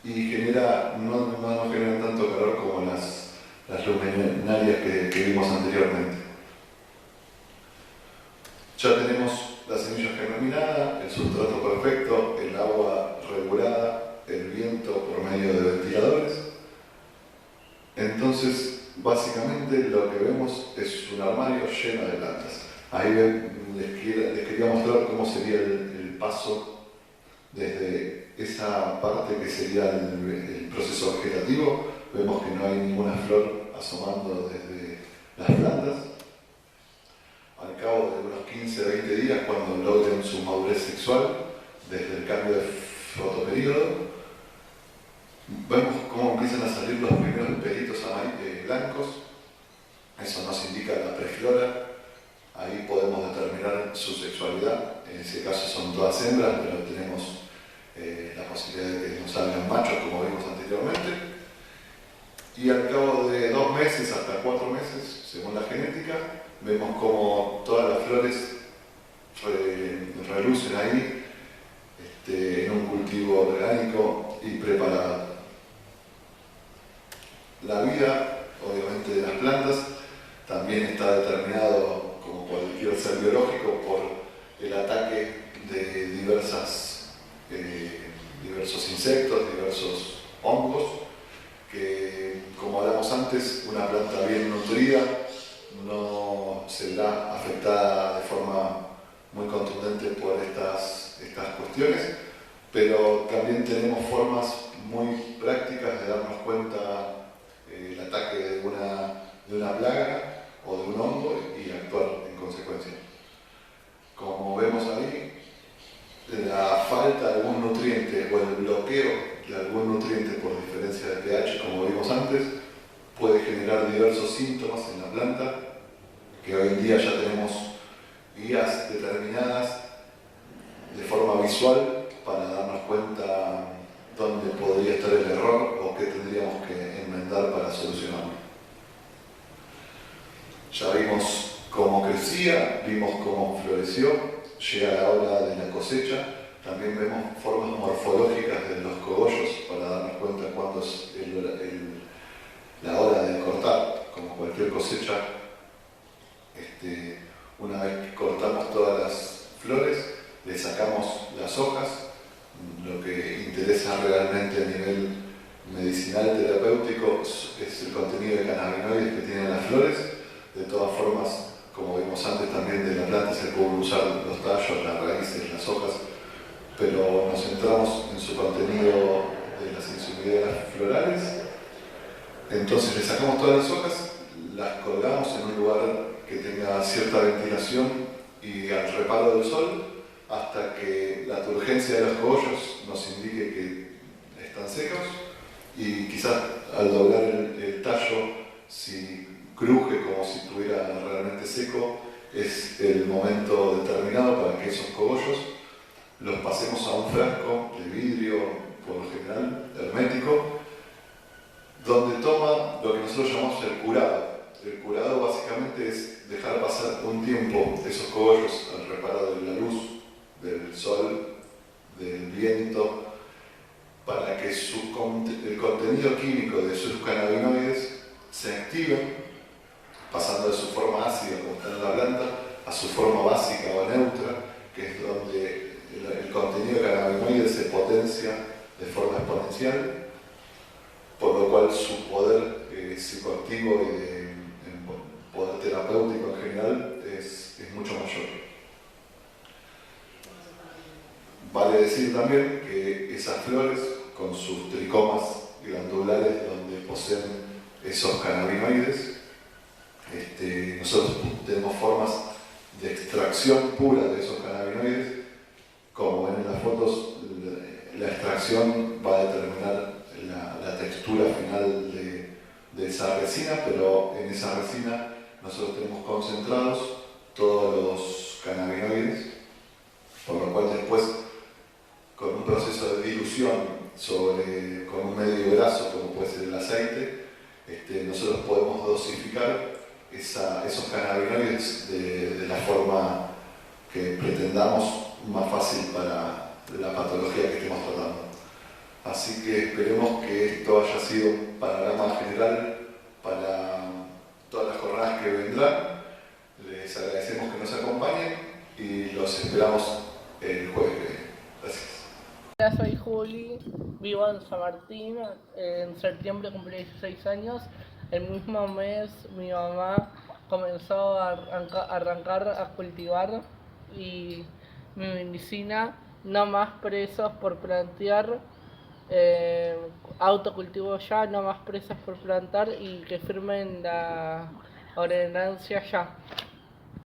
y genera, no generan tanto calor como las luminarias que vimos anteriormente. Ya tenemos la semilla germinada, el sustrato perfecto, el agua regulada, el viento por medio de ventiladores. Entonces, básicamente lo que vemos es un armario lleno de plantas. Ahí les quería mostrar cómo sería el paso desde esa parte que sería el proceso vegetativo. Vemos que no hay ninguna flor asomando desde las plantas. Al cabo de unos 15-20 días, cuando logren su madurez sexual, desde el cambio de fotoperíodo, vemos cómo empiezan a salir los primeros pelitos blancos. Eso nos indica la preflora. Ahí podemos determinar su sexualidad. En ese caso son todas hembras, pero tenemos la posibilidad de que nos salgan machos, como vimos anteriormente. Y al cabo de 2 meses hasta 4 meses, según la genética, vemos como todas las flores relucen ahí en un cultivo orgánico y preparado. La vida, obviamente, de las plantas también está determinado, como cualquier ser biológico, por el ataque de diversos insectos, diversos hongos, que, como hablamos antes, una planta bien nutrida no se verá afectada de forma muy contundente por estas cuestiones, pero también tenemos formas muy prácticas de darnos cuenta el ataque de una plaga o de un hongo y actuar en consecuencia. Como vemos ahí, la falta de algún nutriente o el bloqueo de algún nutriente por diferencia de pH, como vimos antes, puede generar diversos síntomas en la planta, que hoy en día ya tenemos guías determinadas de forma visual para darnos cuenta dónde podría estar el error o qué tendríamos que enmendar para solucionarlo. Ya vimos cómo crecía, vimos cómo floreció, llega la hora de la cosecha, también vemos formas morfológicas de los cogollos para darnos cuenta cuándo es la hora de cortar. Como cualquier cosecha, una vez que cortamos todas las flores, le sacamos las hojas. Lo que interesa realmente a nivel medicinal terapéutico es el contenido de cannabinoides que tienen las flores. De todas formas, como vimos antes, también de la planta se pueden usar los tallos, las raíces, las hojas, pero nos centramos en su contenido de las sensibilidades florales. Entonces le sacamos todas las hojas, las colgamos en un lugar que tenga cierta ventilación y al reparo del sol, hasta que la turgencia de los cogollos nos indique que están secos, y quizás al doblar el tallo, si cruje como si estuviera realmente seco, es el momento determinado para que esos cogollos los pasemos a un frasco de vidrio, por lo general hermético, donde toma lo que nosotros llamamos el curado. El curado básicamente es dejar pasar un tiempo esos cogollos al reparo de la luz del sol del viento, para que el contenido químico de sus cannabinoides se active, pasando de su forma ácida, como está en la planta, a su forma básica o neutra, que es donde el contenido de cannabinoides se potencia de forma exponencial, por lo cual su poder psicoactivo y de poder terapéutico en general es mucho mayor. Vale decir también que esas flores, con sus tricomas glandulares donde poseen esos cannabinoides, nosotros tenemos formas de extracción pura de esos cannabinoides. Como ven en las fotos, la extracción va a determinar la textura final de esa resina, pero en esa resina nosotros tenemos concentrados todos los cannabinoides, por lo cual después, con un proceso de dilución con un medio graso, como puede ser el aceite, nosotros podemos dosificar esos cannabinoides de la forma que pretendamos, más fácil para la patología que estemos tratando. Así que esperemos que esto haya sido un panorama general para todas las jornadas que vendrán. Les agradecemos que nos acompañen y los esperamos el jueves que viene. Gracias. Hola, soy Juli, vivo en San Martín. En septiembre cumplí 16 años. El mismo mes mi mamá comenzó a arrancar a cultivar y mi medicina, no más presos por plantear, autocultivo ya, no más presos por plantar y que firmen la ordenancia ya.